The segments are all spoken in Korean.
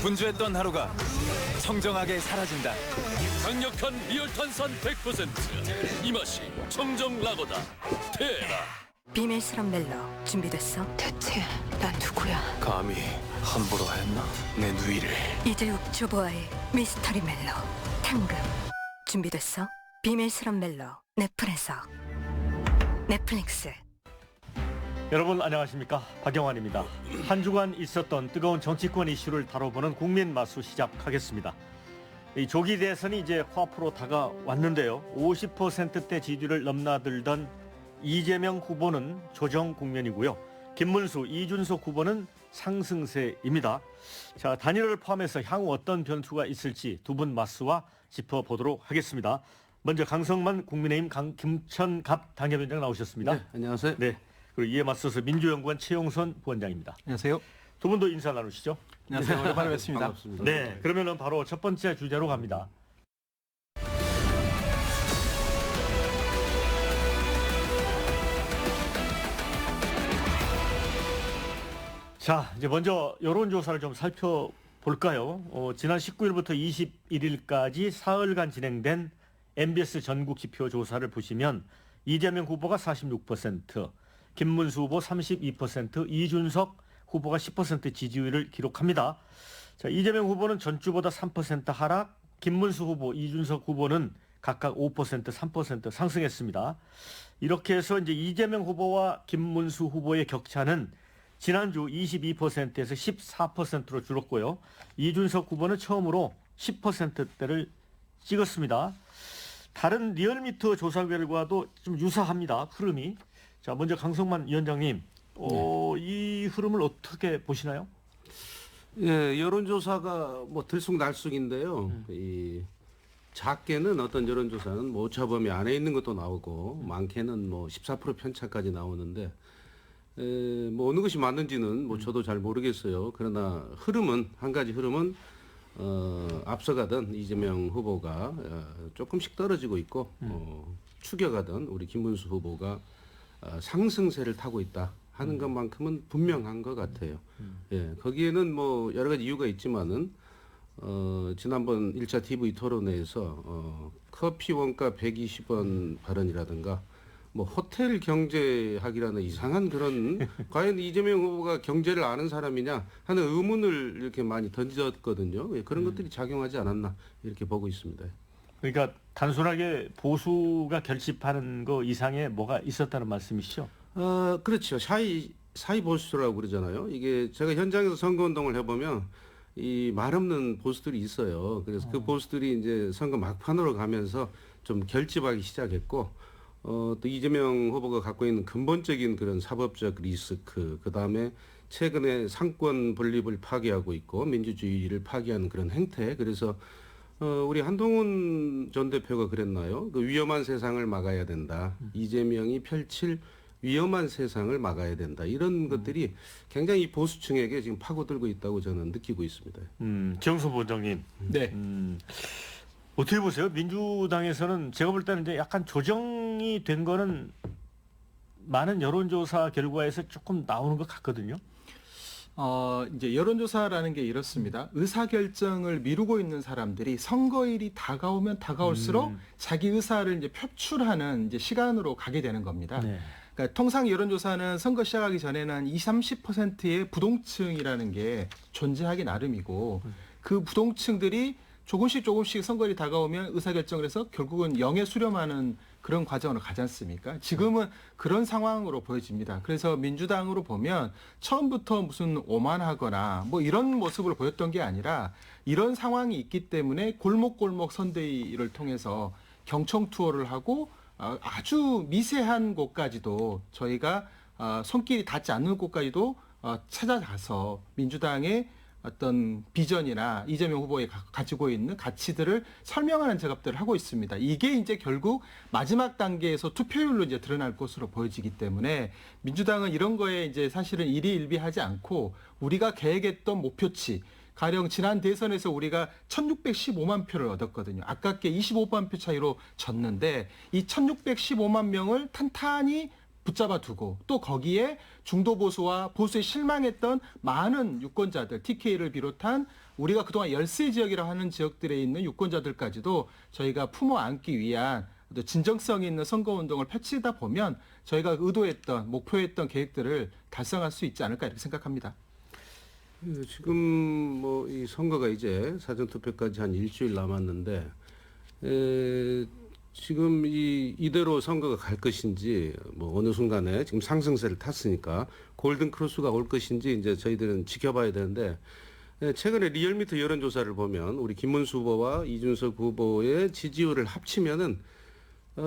분주했던 하루가 청정하게 사라진다. 강력한 리얼탄산 100%. 이 맛이 청정 라거다. 테라. 비밀스런 멜로 준비됐어? 대체 난 누구야? 감히 함부로 했나? 내 누이를. 이재욱 조보아의 미스터리 멜로 탕금 준비됐어? 비밀스런 멜로 넷플에서 넷플릭스. 여러분 안녕하십니까, 박영환입니다. 한 주간 있었던 뜨거운 정치권 이슈를 다뤄보는 국민 마수 시작하겠습니다. 이 조기 대선이 이제 코앞으로 다가왔는데요. 50%대 지지율을 넘나들던 이재명 후보는 조정 국면이고요. 김문수, 이준석 후보는 상승세입니다. 자, 단일화를 포함해서 향후 어떤 변수가 있을지 두 분 마수와 짚어보도록 하겠습니다. 먼저 강성만 국민의힘 김천갑 당협위원장 나오셨습니다. 네, 안녕하세요. 네. 그리고 이에 맞서서 민주연구원 최용선 부원장입니다. 안녕하세요. 두 분도 인사 나누시죠. 안녕하세요. 오랜만에 뵙습니다. 반갑습니다. 네, 그러면은 바로 첫 번째 주제로 갑니다. 자, 이제 먼저 여론조사를 좀 살펴볼까요? 지난 19일부터 21일까지 사흘간 진행된 MBS 전국 지표 조사를 보시면 이재명 후보가 46%, 김문수 후보 32%, 이준석 후보가 10% 지지율을 기록합니다. 자, 이재명 후보는 전주보다 3% 하락, 김문수 후보, 이준석 후보는 각각 5%, 3% 상승했습니다. 이렇게 해서 이제 이재명 후보와 김문수 후보의 격차는 지난주 22%에서 14%로 줄었고요. 이준석 후보는 처음으로 10%대를 찍었습니다. 다른 리얼미터 조사 결과도 좀 유사합니다. 흐름이. 자, 먼저 강성만 위원장님, 이 흐름을 어떻게 보시나요? 예, 여론조사가 뭐 들쑥날쑥인데요. 이 작게는 어떤 여론조사는 뭐 오차범위 안에 있는 것도 나오고 많게는 뭐 14% 편차까지 나오는데 뭐 어느 것이 맞는지는 뭐 저도 잘 모르겠어요. 그러나 흐름은 한 가지 흐름은 앞서가던 이재명 후보가 조금씩 떨어지고 있고 추격하던 우리 김문수 후보가 상승세를 타고 있다 하는 것만큼은 분명한 것 같아요. 예, 거기에는 뭐 여러 가지 이유가 있지만은 지난번 1차 TV 토론회에서 커피 원가 120원 발언이라든가 뭐 호텔 경제학이라는 이상한 그런 과연 이재명 후보가 경제를 아는 사람이냐 하는 의문을 이렇게 많이 던졌거든요. 예, 그런 것들이 작용하지 않았나 이렇게 보고 있습니다. 그러니까 단순하게 보수가 결집하는 거 이상의 뭐가 있었다는 말씀이시죠? 그렇죠. 사이 보수라고 그러잖아요. 이게 제가 현장에서 선거운동을 해보면 이 말 없는 보수들이 있어요. 그래서 그 보수들이 이제 선거 막판으로 가면서 좀 결집하기 시작했고, 또 이재명 후보가 갖고 있는 근본적인 그런 사법적 리스크, 그 다음에 최근에 상권 분립을 파괴하고 있고 민주주의를 파괴하는 그런 행태. 그래서 우리 한동훈 전 대표가 그랬나요? 그 위험한 세상을 막아야 된다. 이재명이 펼칠 위험한 세상을 막아야 된다. 이런 것들이 굉장히 보수층에게 지금 파고들고 있다고 저는 느끼고 있습니다. 정수 부원장님. 네. 어떻게 보세요? 민주당에서는 제가 볼 때는 이제 약간 조정이 된 거는 많은 여론조사 결과에서 조금 나오는 것 같거든요. 이제 여론조사라는 게 이렇습니다. 의사결정을 미루고 있는 사람들이 선거일이 다가오면 다가올수록 자기 의사를 이제 표출하는 이제 시간으로 가게 되는 겁니다. 네. 그러니까 통상 여론조사는 선거 시작하기 전에는 20-30%의 부동층이라는 게 존재하기 나름이고 그 부동층들이 조금씩 선거일이 다가오면 의사결정을 해서 결국은 0에 수렴하는 그런 과정으로 가지 않습니까? 지금은 그런 상황으로 보여집니다. 그래서 민주당으로 보면 처음부터 무슨 오만하거나 뭐 이런 모습을 보였던 게 아니라 이런 상황이 있기 때문에 골목골목 선대위를 통해서 경청 투어를 하고 아주 미세한 곳까지도 저희가 손길이 닿지 않는 곳까지도 찾아가서 민주당의 어떤 비전이나 이재명 후보가 가지고 있는 가치들을 설명하는 작업들을 하고 있습니다. 이게 이제 결국 마지막 단계에서 투표율로 이제 드러날 것으로 보여지기 때문에 민주당은 이런 거에 이제 사실은 일희일비하지 않고 우리가 계획했던 목표치, 가령 지난 대선에서 우리가 1615만 표를 얻었거든요. 아깝게 25만 표 차이로 졌는데 이 1615만 명을 탄탄히 붙잡아 두고 또 거기에 중도 보수와 보수에 실망했던 많은 유권자들, TK를 비롯한 우리가 그동안 열세 지역이라고 하는 지역들에 있는 유권자들까지도 저희가 품어 안기 위한 또 진정성 있는 선거운동을 펼치다 보면 저희가 의도했던 목표했던 계획들을 달성할 수 있지 않을까 이렇게 생각합니다. 지금 뭐 이 선거가 이제 사전투표까지 한 일주일 남았는데 지금 이대로 선거가 갈 것인지 뭐 어느 순간에 지금 상승세를 탔으니까 골든 크로스가 올 것인지 이제 저희들은 지켜봐야 되는데 최근에 리얼미터 여론조사를 보면 우리 김문수 후보와 이준석 후보의 지지율을 합치면은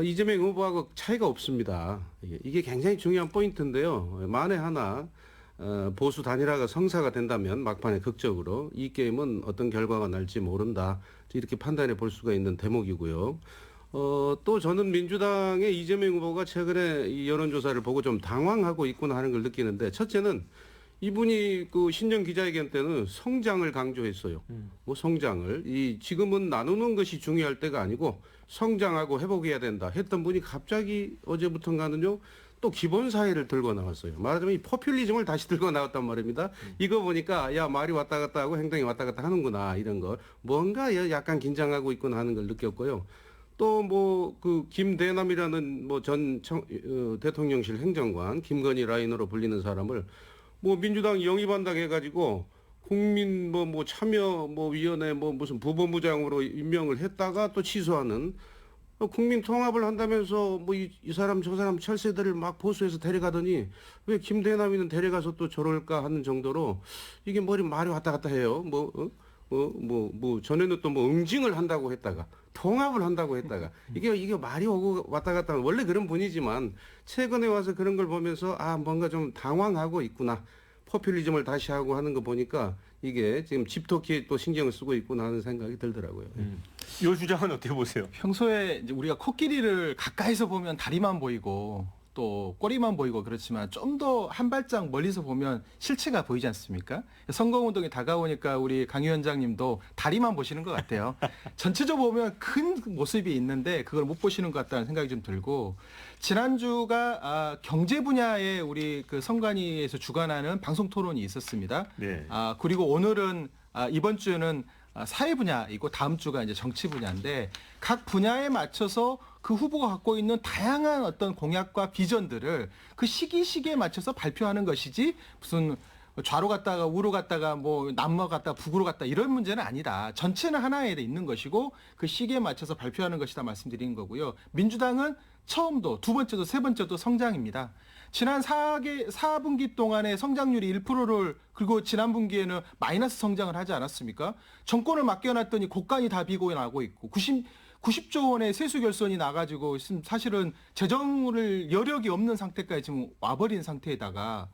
이재명 후보하고 차이가 없습니다. 이게 굉장히 중요한 포인트인데요. 만에 하나 보수 단일화가 성사가 된다면 막판에 극적으로 이 게임은 어떤 결과가 날지 모른다. 이렇게 판단해 볼 수가 있는 대목이고요. 또 저는 민주당의 이재명 후보가 최근에 이 여론조사를 보고 좀 당황하고 있구나 하는 걸 느끼는데 첫째는 이분이 그 신년 기자회견 때는 성장을 강조했어요. 뭐 성장을 지금은 나누는 것이 중요할 때가 아니고 성장하고 회복해야 된다 했던 분이 갑자기 어제부터인가는요 또 기본 사회를 들고 나왔어요. 말하자면 이 포퓰리즘을 다시 들고 나왔단 말입니다. 이거 보니까 야 말이 왔다 갔다 하고 행동이 왔다 갔다 하는구나 이런 걸 뭔가 약간 긴장하고 있구나 하는 걸 느꼈고요. 또 뭐 그 김대남이라는 뭐 전 대통령실 행정관 김건희 라인으로 불리는 사람을 뭐 민주당 영입한다고 해가지고 국민 뭐 참여 뭐 위원회 뭐 무슨 부본부장으로 임명을 했다가 또 취소하는 국민 통합을 한다면서 뭐 이 사람 저 사람 철새들을 막 보수해서 데려가더니 왜 김대남이는 데려가서 또 저럴까 하는 정도로 이게 말이 왔다 갔다 해요. 뭐 전에는 또 뭐 응징을 한다고 했다가 통합을 한다고 했다가 이게 말이 오고 왔다 갔다 하는 원래 그런 분이지만 최근에 와서 그런 걸 보면서 뭔가 좀 당황하고 있구나. 포퓰리즘을 다시 하고 하는 거 보니까 이게 지금 집토끼에 또 신경을 쓰고 있구나 하는 생각이 들더라고요. 이 주장은 어떻게 보세요? 평소에 이제 우리가 코끼리를 가까이서 보면 다리만 보이고 또 꼬리만 보이고 그렇지만 좀 더 한 발짝 멀리서 보면 실체가 보이지 않습니까? 선거운동이 다가오니까 우리 강 위원장님도 다리만 보시는 것 같아요. 전체적으로 보면 큰 모습이 있는데 그걸 못 보시는 것 같다는 생각이 좀 들고 지난주가 경제 분야에 우리 그 선관위에서 주관하는 방송 토론이 있었습니다. 네. 그리고 오늘은 이번 주는 사회 분야이고 다음 주가 이제 정치 분야인데 각 분야에 맞춰서 그 후보가 갖고 있는 다양한 어떤 공약과 비전들을 그 시기에 맞춰서 발표하는 것이지 무슨 좌로 갔다가 우로 갔다가 뭐 남로 갔다가 북으로 갔다 이런 문제는 아니다. 전체는 하나에 있는 것이고 그 시기에 맞춰서 발표하는 것이다 말씀드리는 거고요. 민주당은 처음도 두 번째도 세 번째도 성장입니다. 지난 4분기 동안에 성장률이 1%를 그리고 지난 분기에는 마이너스 성장을 하지 않았습니까? 정권을 맡겨놨더니 곳간이 다 비고 나고 있고 90조 원의 세수 결손이 나가지고 사실은 재정을 여력이 없는 상태까지 지금 와버린 상태에다가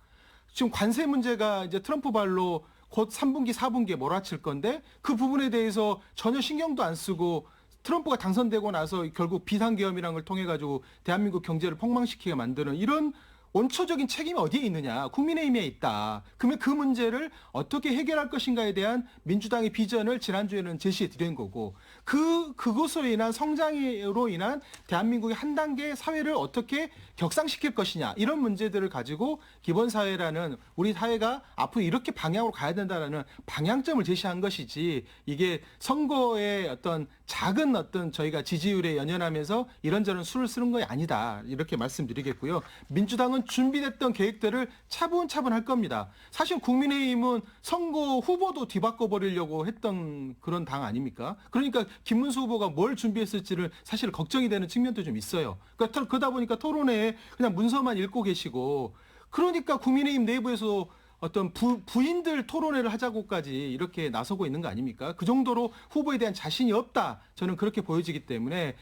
지금 관세 문제가 이제 트럼프 발로 곧 3분기, 4분기에 몰아칠 건데 그 부분에 대해서 전혀 신경도 안 쓰고 트럼프가 당선되고 나서 결국 비상계엄이라는 걸 통해 가지고 대한민국 경제를 폭망시키게 만드는 이런 원초적인 책임이 어디에 있느냐? 국민의힘에 있다. 그러면 그 문제를 어떻게 해결할 것인가에 대한 민주당의 비전을 지난주에는 제시해 드린 거고 그것으로 인한 성장으로 인한 대한민국의 한 단계 사회를 어떻게 격상시킬 것이냐 이런 문제들을 가지고 기본사회라는 우리 사회가 앞으로 이렇게 방향으로 가야 된다는 방향점을 제시한 것이지 이게 선거의 어떤 작은 어떤 저희가 지지율에 연연하면서 이런저런 수를 쓰는 거 아니다 이렇게 말씀드리겠고요. 민주당은 준비됐던 계획들을 차분차분 할 겁니다. 사실 국민의힘은 선거 후보도 뒤바꿔 버리려고 했던 그런 당 아닙니까? 그러니까 김문수 후보가 뭘 준비했을지를 사실 걱정이 되는 측면도 좀 있어요. 그러다 보니까 토론회에 그냥 문서만 읽고 계시고 그러니까 국민의힘 내부에서 어떤 부인들 토론회를 하자고까지 이렇게 나서고 있는 거 아닙니까? 그 정도로 후보에 대한 자신이 없다. 저는 그렇게 보여지기 때문에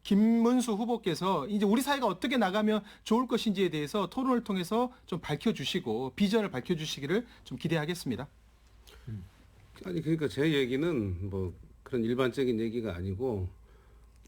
김문수 후보께서 이제 우리 사회가 어떻게 나가면 좋을 것인지에 대해서 토론을 통해서 좀 밝혀주시고 비전을 밝혀주시기를 좀 기대하겠습니다. 아니 그러니까 제 얘기는 뭐 그런 일반적인 얘기가 아니고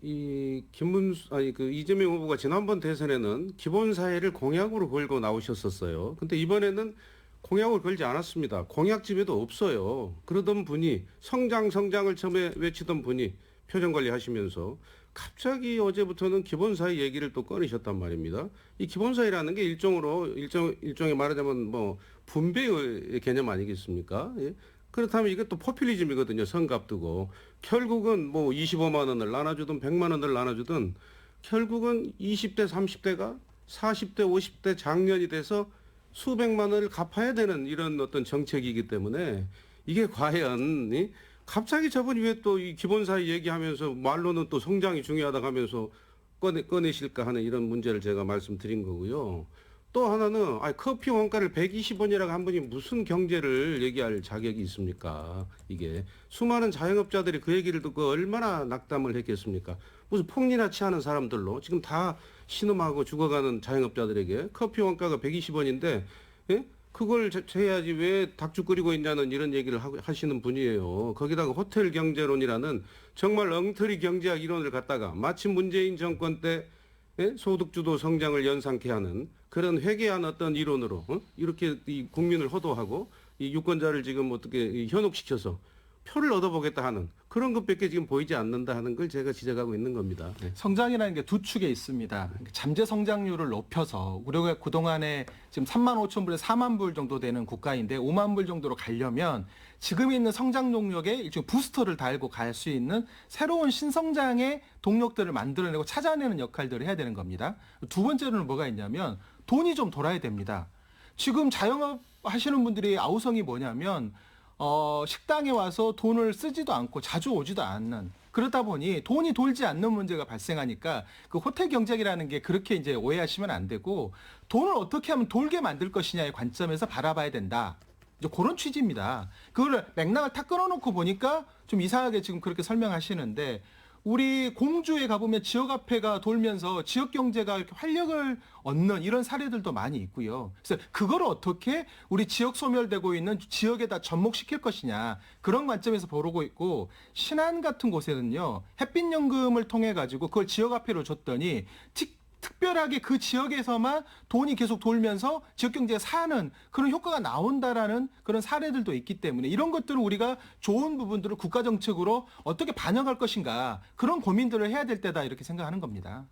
그 이재명 후보가 지난번 대선에는 기본 사회를 공약으로 걸고 나오셨었어요. 근데 이번에는 공약을 걸지 않았습니다. 공약집에도 없어요. 그러던 분이 성장을 처음에 외치던 분이 표정 관리하시면서 갑자기 어제부터는 기본사회 얘기를 또 꺼내셨단 말입니다. 이 기본사회라는 게 일종의 말하자면 뭐 분배의 개념 아니겠습니까? 예? 그렇다면 이게 또 포퓰리즘이거든요. 선거 앞두고. 결국은 뭐 25만 원을 나눠주든 100만 원을 나눠주든 결국은 20대, 30대가 40대, 50대 장년이 돼서 수백만 원을 갚아야 되는 이런 어떤 정책이기 때문에 이게 과연 갑자기 저번이 왜 또 이 기본사회 얘기하면서 말로는 또 성장이 중요하다고 하면서 꺼내실까 하는 이런 문제를 제가 말씀드린 거고요. 또 하나는 커피 원가를 120원이라고 한 분이 무슨 경제를 얘기할 자격이 있습니까? 이게 수많은 자영업자들이 그 얘기를 듣고 얼마나 낙담을 했겠습니까? 무슨 폭리나 취하는 사람들로 지금 다 신음하고 죽어가는 자영업자들에게 커피 원가가 120원인데 예? 그걸 해야지 왜 닭죽 끓이고 있냐는 이런 얘기를 하시는 분이에요. 거기다가 호텔 경제론이라는 정말 엉터리 경제학 이론을 갖다가 마치 문재인 정권 때 소득주도 성장을 연상케 하는 그런 회개한 어떤 이론으로 이렇게 이 국민을 호도하고 이 유권자를 지금 어떻게 현혹시켜서 표를 얻어보겠다 하는 그런 것밖에 지금 보이지 않는다 하는 걸 제가 지적하고 있는 겁니다. 네. 성장이라는 게 두 축에 있습니다. 잠재 성장률을 높여서 우리가 그동안에 지금 3만 5천 불에서 4만 불 정도 되는 국가인데 5만 불 정도로 가려면 지금 있는 성장 동력에 일종의 부스터를 달고 갈 수 있는 새로운 신성장의 동력들을 만들어내고 찾아내는 역할들을 해야 되는 겁니다. 두 번째로는 뭐가 있냐면 돈이 좀 돌아야 됩니다. 지금 자영업 하시는 분들이 아우성이 뭐냐면 식당에 와서 돈을 쓰지도 않고 자주 오지도 않는 그러다 보니 돈이 돌지 않는 문제가 발생하니까 그 호텔 경제라는 게 그렇게 이제 오해하시면 안 되고 돈을 어떻게 하면 돌게 만들 것이냐의 관점에서 바라봐야 된다. 이제 그런 취지입니다. 그걸 맥락을 탁 끊어놓고 보니까 좀 이상하게 지금 그렇게 설명하시는데 우리 공주에 가보면 지역화폐가 돌면서 지역 경제가 이렇게 활력을 얻는 이런 사례들도 많이 있고요. 그래서 그걸 어떻게 우리 지역 소멸되고 있는 지역에다 접목시킬 것이냐 그런 관점에서 보고 있고 신안 같은 곳에는요 햇빛연금을 통해 가지고 그걸 지역화폐로 줬더니 특별하게 그 지역에서만 돈이 계속 돌면서 지역경제가 사는 그런 효과가 나온다라는 그런 사례들도 있기 때문에 이런 것들을 우리가 좋은 부분들을 국가정책으로 어떻게 반영할 것인가 그런 고민들을 해야 될 때다 이렇게 생각하는 겁니다.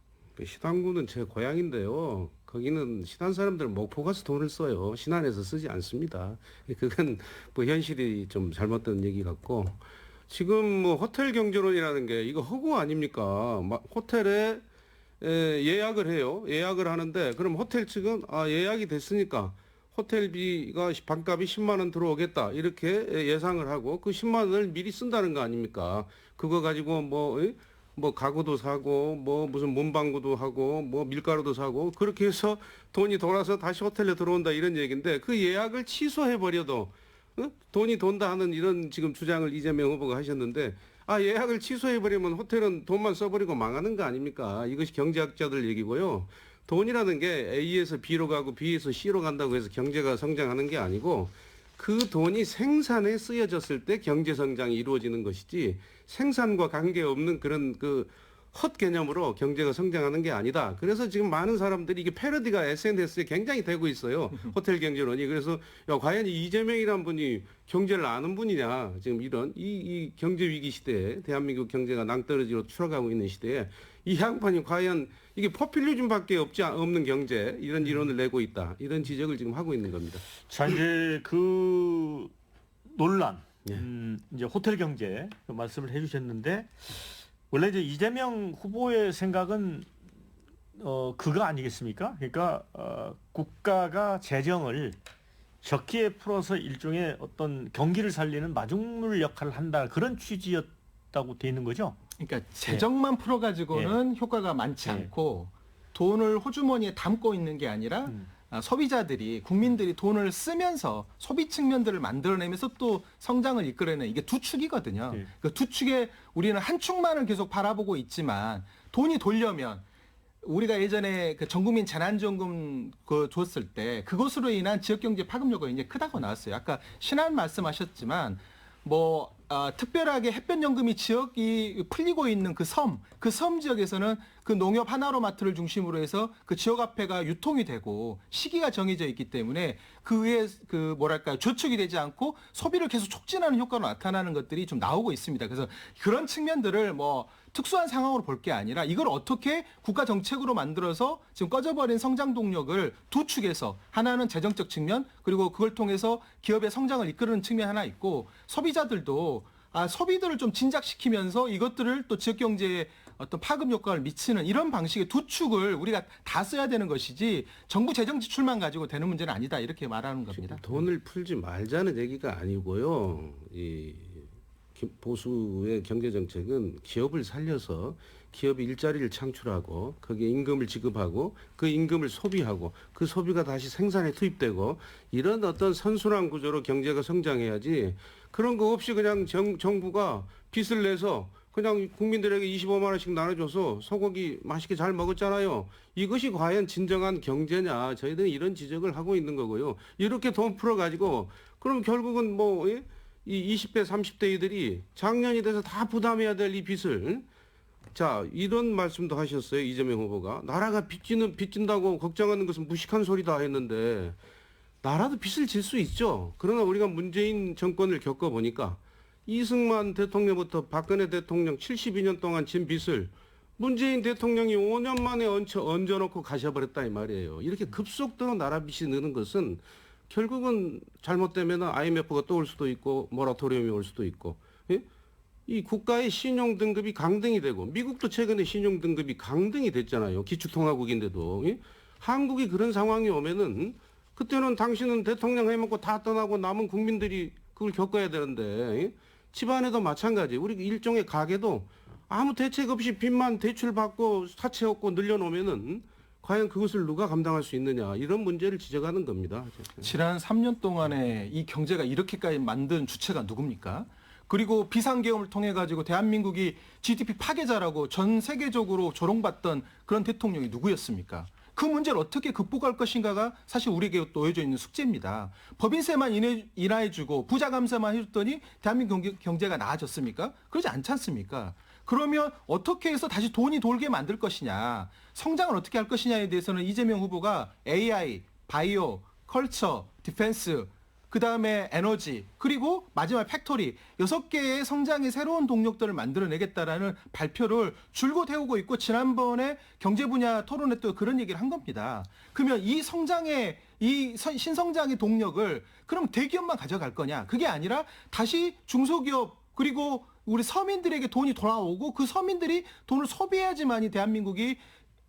신안군은 제 고향인데요. 거기는 신안 사람들 목포 가서 돈을 써요. 신안에서 쓰지 않습니다. 그건 뭐 현실이 좀 잘못된 얘기 같고 지금 뭐 호텔 경제론이라는 게 이거 허구 아닙니까? 막 호텔에 예약을 해요. 예약을 하는데 그럼 호텔 측은 예약이 됐으니까 호텔비가 반값이 10만 원 들어오겠다 이렇게 예상을 하고 그 10만 원을 미리 쓴다는 거 아닙니까? 그거 가지고 뭐 가구도 사고 뭐 무슨 문방구도 하고 뭐 밀가루도 사고 그렇게 해서 돈이 돌아서 다시 호텔에 들어온다 이런 얘기인데 그 예약을 취소해 버려도 돈이 돈다 하는 이런 지금 주장을 이재명 후보가 하셨는데 예약을 취소해버리면 호텔은 돈만 써버리고 망하는 거 아닙니까? 이것이 경제학자들 얘기고요. 돈이라는 게 A에서 B로 가고 B에서 C로 간다고 해서 경제가 성장하는 게 아니고 그 돈이 생산에 쓰여졌을 때 경제 성장이 이루어지는 것이지 생산과 관계없는 그런 헛 개념으로 경제가 성장하는 게 아니다. 그래서 지금 많은 사람들이 이게 패러디가 SNS에 굉장히 되고 있어요. 호텔 경제론이. 그래서 과연 이재명이란 분이 경제를 아는 분이냐. 지금 이런 이 경제 위기 시대에 대한민국 경제가 낭떠러지로 추락하고 있는 시대에 이 양반이 과연 이게 포퓰리즘밖에 없는 경제 이런 이론을 내고 있다. 이런 지적을 지금 하고 있는 겁니다. 자 이제 그 논란 이제 호텔 경제 말씀을 해주셨는데. 원래 이제 이재명 후보의 생각은 그거 아니겠습니까? 그러니까 국가가 재정을 적기에 풀어서 일종의 어떤 경기를 살리는 마중물 역할을 한다 그런 취지였다고 돼 있는 거죠? 그러니까 재정만 풀어가지고는 효과가 많지 않고 돈을 호주머니에 담고 있는 게 아니라 소비자들이 국민들이 돈을 쓰면서 소비 측면들을 만들어내면서 또 성장을 이끌어내는 이게 두 축이거든요. 그 두 축에 우리는 한 축만을 계속 바라보고 있지만 돈이 돌려면 우리가 예전에 그 전국민 재난지원금 줬을 때 그것으로 인한 지역경제 파급력이 굉장히 크다고 나왔어요. 아까 신안 말씀하셨지만 특별하게 햇볕연금이 지역이 풀리고 있는 그 섬 지역에서는 그 농협 하나로마트를 중심으로 해서 그 지역화폐가 유통이 되고 시기가 정해져 있기 때문에 그 위에 저축이 되지 않고 소비를 계속 촉진하는 효과로 나타나는 것들이 좀 나오고 있습니다. 그래서 그런 측면들을 특수한 상황으로 볼 게 아니라 이걸 어떻게 국가 정책으로 만들어서 지금 꺼져버린 성장 동력을 두 축에서 하나는 재정적 측면 그리고 그걸 통해서 기업의 성장을 이끄는 측면 하나 있고 소비자들도 소비들을 좀 진작시키면서 이것들을 또 지역 경제에 어떤 파급 효과를 미치는 이런 방식의 두 축을 우리가 다 써야 되는 것이지 정부 재정 지출만 가지고 되는 문제는 아니다 이렇게 말하는 겁니다. 돈을 풀지 말자는 얘기가 아니고요. 이 보수의 경제 정책은 기업을 살려서 기업이 일자리를 창출하고 거기에 임금을 지급하고 그 임금을 소비하고 그 소비가 다시 생산에 투입되고 이런 어떤 선순환 구조로 경제가 성장해야지 그런 거 없이 그냥 정부가 빚을 내서 그냥 국민들에게 25만 원씩 나눠줘서 소고기 맛있게 잘 먹었잖아요. 이것이 과연 진정한 경제냐. 저희들은 이런 지적을 하고 있는 거고요. 이렇게 돈 풀어가지고 그럼 결국은 뭐 이 20대 30대들이 작년이 돼서 다 부담해야 될 이 빚을 자 이런 말씀도 하셨어요. 이재명 후보가 나라가 빚진다고 걱정하는 것은 무식한 소리다 했는데 나라도 빚을 질 수 있죠. 그러나 우리가 문재인 정권을 겪어보니까 이승만 대통령부터 박근혜 대통령 72년 동안 진 빚을 문재인 대통령이 5년 만에 얹어놓고 가셔버렸다 이 말이에요. 이렇게 급속도로 나라 빚이 느는 것은 결국은 잘못되면 IMF가 또 올 수도 있고 모라토리움이 올 수도 있고 예? 이 국가의 신용 등급이 강등이 되고 미국도 최근에 신용 등급이 강등이 됐잖아요. 기축통화국인데도 예? 한국이 그런 상황이 오면은 그때는 당신은 대통령 해먹고 다 떠나고 남은 국민들이 그걸 겪어야 되는데 예? 집안에도 마찬가지. 우리 일종의 가게도 아무 대책 없이 빚만 대출받고 사채업고 늘려놓으면은 과연 그것을 누가 감당할 수 있느냐 이런 문제를 지적하는 겁니다. 지난 3년 동안에 이 경제가 이렇게까지 만든 주체가 누굽니까? 그리고 비상계엄을 통해 가지고 대한민국이 GDP 파괴자라고 전 세계적으로 조롱받던 그런 대통령이 누구였습니까? 그 문제를 어떻게 극복할 것인가가 사실 우리에게 놓여져 있는 숙제입니다. 법인세만 인하해주고 부자 감세만 해줬더니 대한민국 경제가 나아졌습니까? 그러지 않지 않습니까? 그러면 어떻게 해서 다시 돈이 돌게 만들 것이냐, 성장을 어떻게 할 것이냐에 대해서는 이재명 후보가 AI, 바이오, 컬처, 디펜스, 그다음에 에너지, 그리고 마지막 팩토리 6개의 성장의 새로운 동력들을 만들어내겠다라는 발표를 줄곧 해오고 있고 지난번에 경제 분야 토론회 때 그런 얘기를 한 겁니다. 그러면 이 성장의 이 신성장의 동력을 그럼 대기업만 가져갈 거냐? 그게 아니라 다시 중소기업 그리고 우리 서민들에게 돈이 돌아오고 그 서민들이 돈을 소비해야지만이 대한민국이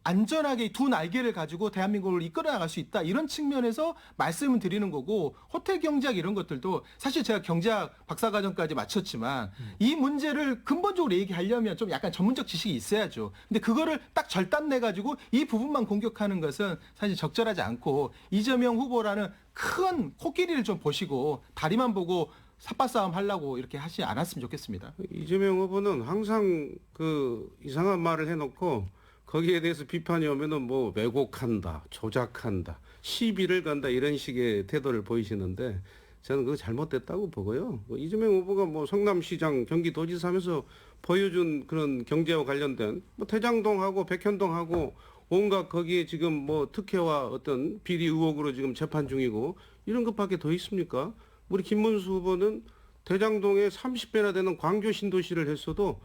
안전하게 두 날개를 가지고 대한민국을 이끌어 나갈 수 있다. 이런 측면에서 말씀을 드리는 거고 호텔 경제학 이런 것들도 사실 제가 경제학 박사과정까지 마쳤지만 이 문제를 근본적으로 얘기하려면 좀 약간 전문적 지식이 있어야죠. 근데 그거를 딱 절단내 가지고 이 부분만 공격하는 것은 사실 적절하지 않고 이재명 후보라는 큰 코끼리를 좀 보시고 다리만 보고 삿바싸움 하려고 이렇게 하지 않았으면 좋겠습니다. 이재명 후보는 항상 그 이상한 말을 해놓고 거기에 대해서 비판이 오면은 뭐 왜곡한다, 조작한다, 시비를 간다 이런 식의 태도를 보이시는데 저는 그거 잘못됐다고 보고요. 이재명 후보가 뭐 성남시장, 경기도지사 하면서 보여준 그런 경제와 관련된 뭐 대장동하고 백현동하고 온갖 거기에 지금 뭐 특혜와 어떤 비리 의혹으로 지금 재판 중이고 이런 것밖에 더 있습니까? 우리 김문수 후보는 대장동에 30배나 되는 광교 신도시를 했어도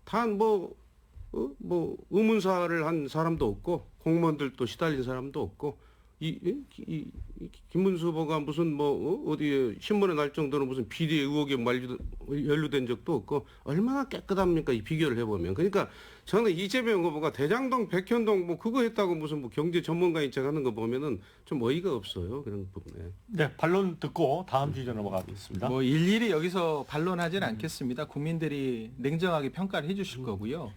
단 뭐 의문사를 한 사람도 없고 공무원들도 시달린 사람도 없고 이 김문수 후보가 무슨 뭐 어디에 신문에 날 정도로 무슨 비리 의혹에 연루된 적도 없고 얼마나 깨끗합니까? 이 비교를 해보면. 그러니까 저는 이재명 후보가 대장동, 백현동 뭐 그거 했다고 무슨 뭐 경제 전문가인 척 하는 거 보면은 좀 어이가 없어요. 그런 부분에. 네, 반론 듣고 다음 주제 넘어가겠습니다. 뭐 일일이 여기서 반론하지는 않겠습니다. 국민들이 냉정하게 평가를 해주실 거고요.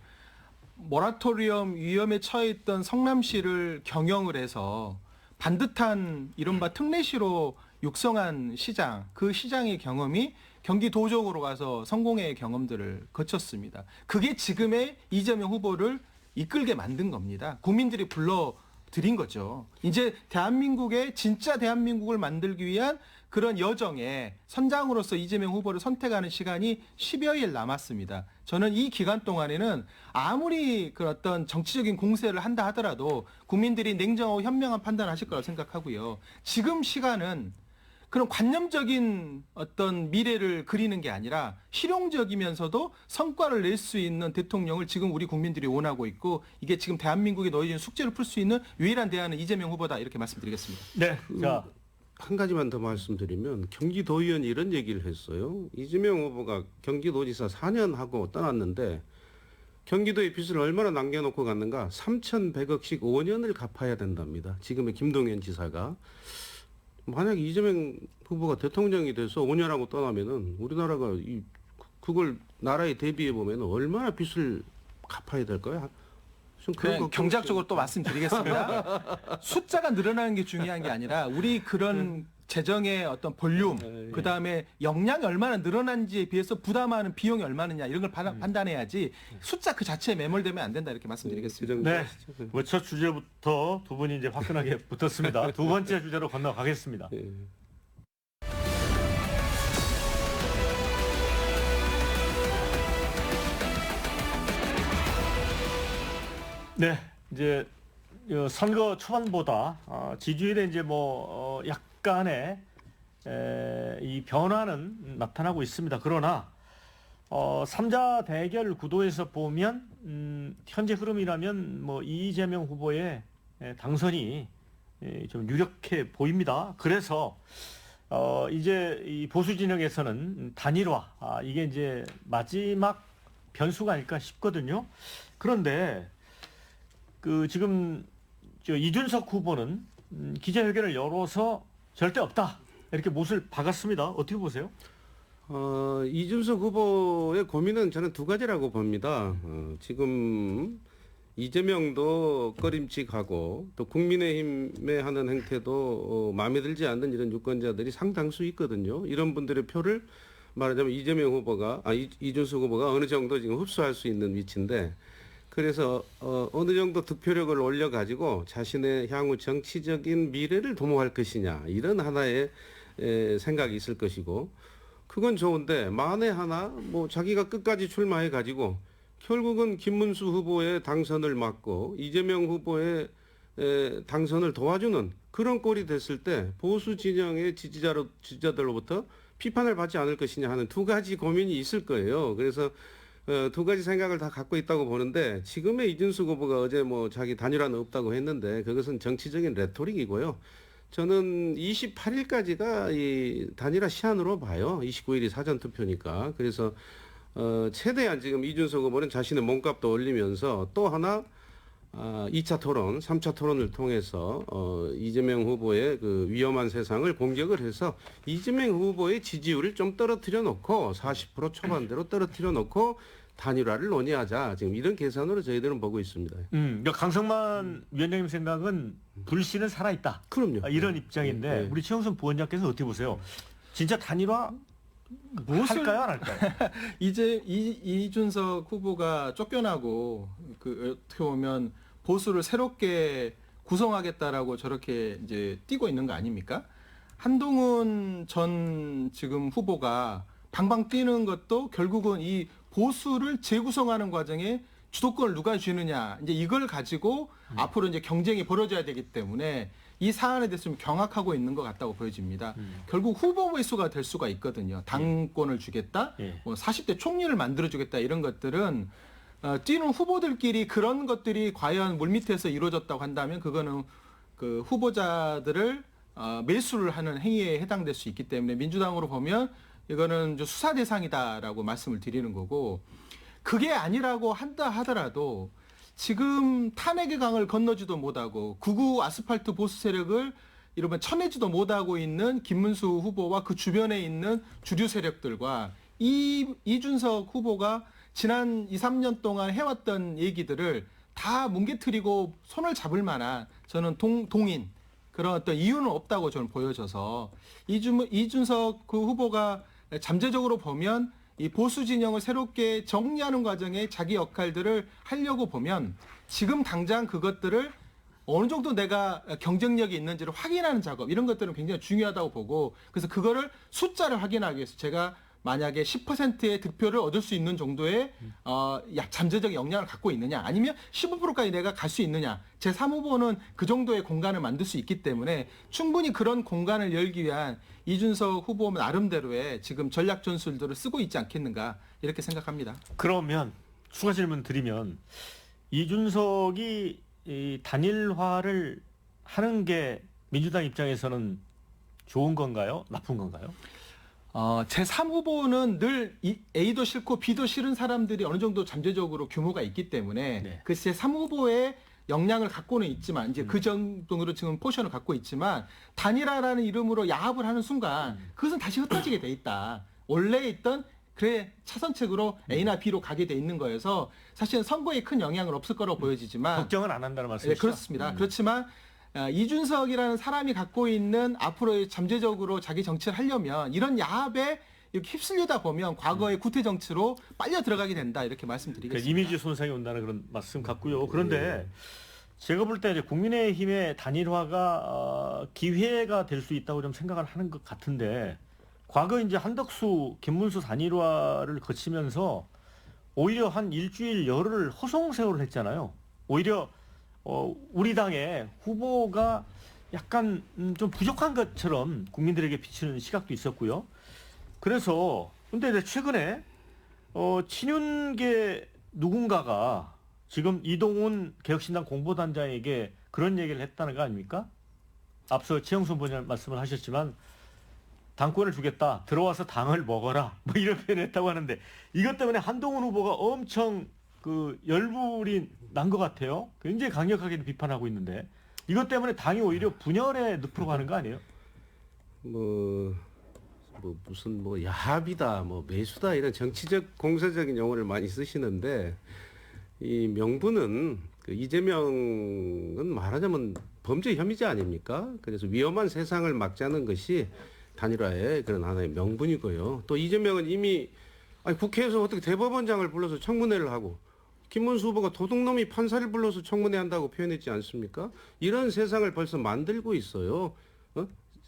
모라토리엄 위험에 처해 있던 성남시를 경영을 해서 반듯한 이른바 특례시로 육성한 시장, 그 시장의 경험이 경기도정으로 가서 성공의 경험들을 거쳤습니다. 그게 지금의 이재명 후보를 이끌게 만든 겁니다. 국민들이 불러들인 거죠. 이제 대한민국의 진짜 대한민국을 만들기 위한 그런 여정에 선장으로서 이재명 후보를 선택하는 시간이 10여일 남았습니다. 저는 이 기간 동안에는 아무리 그 어떤 정치적인 공세를 한다 하더라도 국민들이 냉정하고 현명한 판단을 하실 거라고 생각하고요. 지금 시간은 그런 관념적인 어떤 미래를 그리는 게 아니라 실용적이면서도 성과를 낼 수 있는 대통령을 지금 우리 국민들이 원하고 있고 이게 지금 대한민국에 놓여진 숙제를 풀 수 있는 유일한 대안은 이재명 후보다 이렇게 말씀드리겠습니다. 네. 자, 한 가지만 더 말씀드리면 경기도의원이 이런 얘기를 했어요. 이재명 후보가 경기도지사 4년 하고 떠났는데 경기도의 빚을 얼마나 남겨놓고 갔는가? 3,100억씩 5년을 갚아야 된답니다. 지금의 김동연 지사가. 만약 이재명 후보가 대통령이 돼서 5년하고 떠나면은 우리나라가 그걸 나라에 대비해 보면 얼마나 빚을 갚아야 될까요? 좀 그런 거 경제학적으로 또 말씀드리겠습니다. 숫자가 늘어나는 게 중요한 게 아니라 우리 그런 재정의 어떤 볼륨, 그 다음에 역량이 얼마나 늘어난지에 비해서 부담하는 비용이 얼마느냐 이런 걸 판단해야지 숫자 그 자체에 매몰되면 안 된다 이렇게 말씀드리겠습니다. 네. 뭐 첫 주제부터 두 분이 이제 화끈하게 붙었습니다. 두 번째 주제로 건너가겠습니다. 예. 네, 이제 선거 초반보다 지지율에 이제 약간의 이 변화는 나타나고 있습니다. 그러나 3자 대결 구도에서 보면 현재 흐름이라면 이재명 후보의 당선이 좀 유력해 보입니다. 그래서 이제 이 보수 진영에서는 단일화 이게 이제 마지막 변수가 아닐까 싶거든요. 그런데 지금 이준석 후보는 기자회견을 열어서 절대 없다 이렇게 못을 박았습니다. 어떻게 보세요? 이준석 후보의 고민은 저는 두 가지라고 봅니다. 지금 이재명도 꺼림칙하고 또 국민의힘에 하는 행태도 마음에 들지 않는 이런 유권자들이 상당수 있거든요. 이런 분들의 표를 말하자면 이재명 후보가 이준석 후보가 어느 정도 지금 흡수할 수 있는 위치인데 그래서 어느 정도 득표력을 올려가지고 자신의 향후 정치적인 미래를 도모할 것이냐 이런 하나의 생각이 있을 것이고 그건 좋은데 만에 하나 자기가 끝까지 출마해가지고 결국은 김문수 후보의 당선을 막고 이재명 후보의 당선을 도와주는 그런 꼴이 됐을 때 보수 진영의 지지자들로부터 비판을 받지 않을 것이냐 하는 두 가지 고민이 있을 거예요. 그래서 두 가지 생각을 다 갖고 있다고 보는데 지금의 이준석 후보가 어제 자기 단일화는 없다고 했는데 그것은 정치적인 레토릭이고요. 저는 28일까지가 이 단일화 시한으로 봐요. 29일이 사전투표니까. 그래서 최대한 지금 이준석 후보는 자신의 몸값도 올리면서 또 하나 2차 토론, 3차 토론을 통해서 이재명 후보의 그 위험한 세상을 공격을 해서 이재명 후보의 지지율을 좀 떨어뜨려 놓고 40% 초반대로 떨어뜨려 놓고 단일화를 논의하자. 지금 이런 계산으로 저희들은 보고 있습니다. 그러니까 강성만 위원장님 생각은 불씨는 살아있다. 그럼요. 이런 입장인데 네. 우리 최영선 부원장께서 어떻게 보세요? 진짜 단일화 할까요, 안 할까요? 이제 이준석 후보가 쫓겨나고 어떻게 보면 보수를 새롭게 구성하겠다라고 저렇게 이제 뛰고 있는 거 아닙니까? 한동훈 전 지금 후보가 방방 뛰는 것도 결국은 이 보수를 재구성하는 과정에 주도권을 누가 쥐느냐 이제 이걸 가지고 앞으로 이제 경쟁이 벌어져야 되기 때문에 이 사안에 대해서 좀 경악하고 있는 것 같다고 보여집니다. 결국 후보 배수가 될 수가 있거든요. 당권을 주겠다, 40대 총리를 만들어주겠다 이런 것들은 뛰는 후보들끼리 그런 것들이 과연 물밑에서 이루어졌다고 한다면 그거는 그 후보자들을 매수를 하는 행위에 해당될 수 있기 때문에 민주당으로 보면 이거는 수사 대상이다라고 말씀을 드리는 거고 그게 아니라고 한다 하더라도 지금 탄핵의 강을 건너지도 못하고 구구 아스팔트 보수 세력을 이러면 쳐내지도 못하고 있는 김문수 후보와 그 주변에 있는 주류 세력들과 이준석 후보가 지난 2, 3년 동안 해왔던 얘기들을 다 뭉개트리고 손을 잡을 만한 저는 동인 그런 어떤 이유는 없다고 저는 보여져서 이준석 그 후보가 잠재적으로 보면 이 보수 진영을 새롭게 정리하는 과정에 자기 역할들을 하려고 보면 지금 당장 그것들을 어느 정도 내가 경쟁력이 있는지를 확인하는 작업 이런 것들은 굉장히 중요하다고 보고 그래서 그거를 숫자를 확인하기 위해서 제가 만약에 10%의 득표를 얻을 수 있는 정도의 잠재적 역량을 갖고 있느냐, 아니면 15%까지 내가 갈 수 있느냐. 제3후보는 그 정도의 공간을 만들 수 있기 때문에 충분히 그런 공간을 열기 위한 이준석 후보 나름대로의 지금 전략 전술들을 쓰고 있지 않겠는가 이렇게 생각합니다. 그러면 추가 질문 드리면 이준석이 이 단일화를 하는 게 민주당 입장에서는 좋은 건가요? 나쁜 건가요? 제3후보는 늘 A도 싫고 B도 싫은 사람들이 어느 정도 잠재적으로 규모가 있기 때문에 네. 그 제3후보의 역량을 갖고는 있지만 이제 그 정도로 지금 포션을 갖고 있지만 단일화라는 이름으로 야합을 하는 순간 그것은 다시 흩어지게 돼 있다. 원래 있던 그래 차선책으로 A나 B로 가게 돼 있는 거여서 사실은 선거에 큰 영향은 없을 거라고 보여지지만 걱정은 안 한다는 네, 말씀이시죠? 그렇습니다. 그렇지만 이준석이라는 사람이 갖고 있는 앞으로 잠재적으로 자기 정치를 하려면 이런 야합에 이렇게 휩쓸리다 보면 과거의 구태 정치로 빨려 들어가게 된다 이렇게 말씀드리겠습니다. 이미지 손상이 온다는 그런 말씀 같고요. 그런데 제가 볼 때 이제 국민의힘의 단일화가 기회가 될 수 있다고 좀 생각을 하는 것 같은데 과거 이제 한덕수, 김문수 단일화를 거치면서 오히려 한 일주일 열흘 허송세월을 했잖아요. 오히려 우리 당의 후보가 약간 좀 부족한 것처럼 국민들에게 비치는 시각도 있었고요. 그래서 근데 이제 최근에 친윤계 누군가가 지금 이동훈 개혁신당 공보단장에게 그런 얘기를 했다는 거 아닙니까? 앞서 최영수 후보님 말씀을 하셨지만 당권을 주겠다. 들어와서 당을 먹어라. 뭐 이런 표현을 했다고 하는데 이것 때문에 한동훈 후보가 엄청 그 열불이 난 것 같아요. 굉장히 강력하게 비판하고 있는데 이것 때문에 당이 오히려 분열에 늪으로 가는 거 아니에요? 무슨 야합이다, 매수다 이런 정치적 공세적인 용어를 많이 쓰시는데 이 명분은 그 이재명은 말하자면 범죄 혐의자 아닙니까? 그래서 위험한 세상을 막자는 것이 단일화의 그런 하나의 명분이고요. 또 이재명은 이미 국회에서 어떻게 대법원장을 불러서 청문회를 하고 김문수 후보가 도둑놈이 판사를 불러서 청문회 한다고 표현했지 않습니까? 이런 세상을 벌써 만들고 있어요.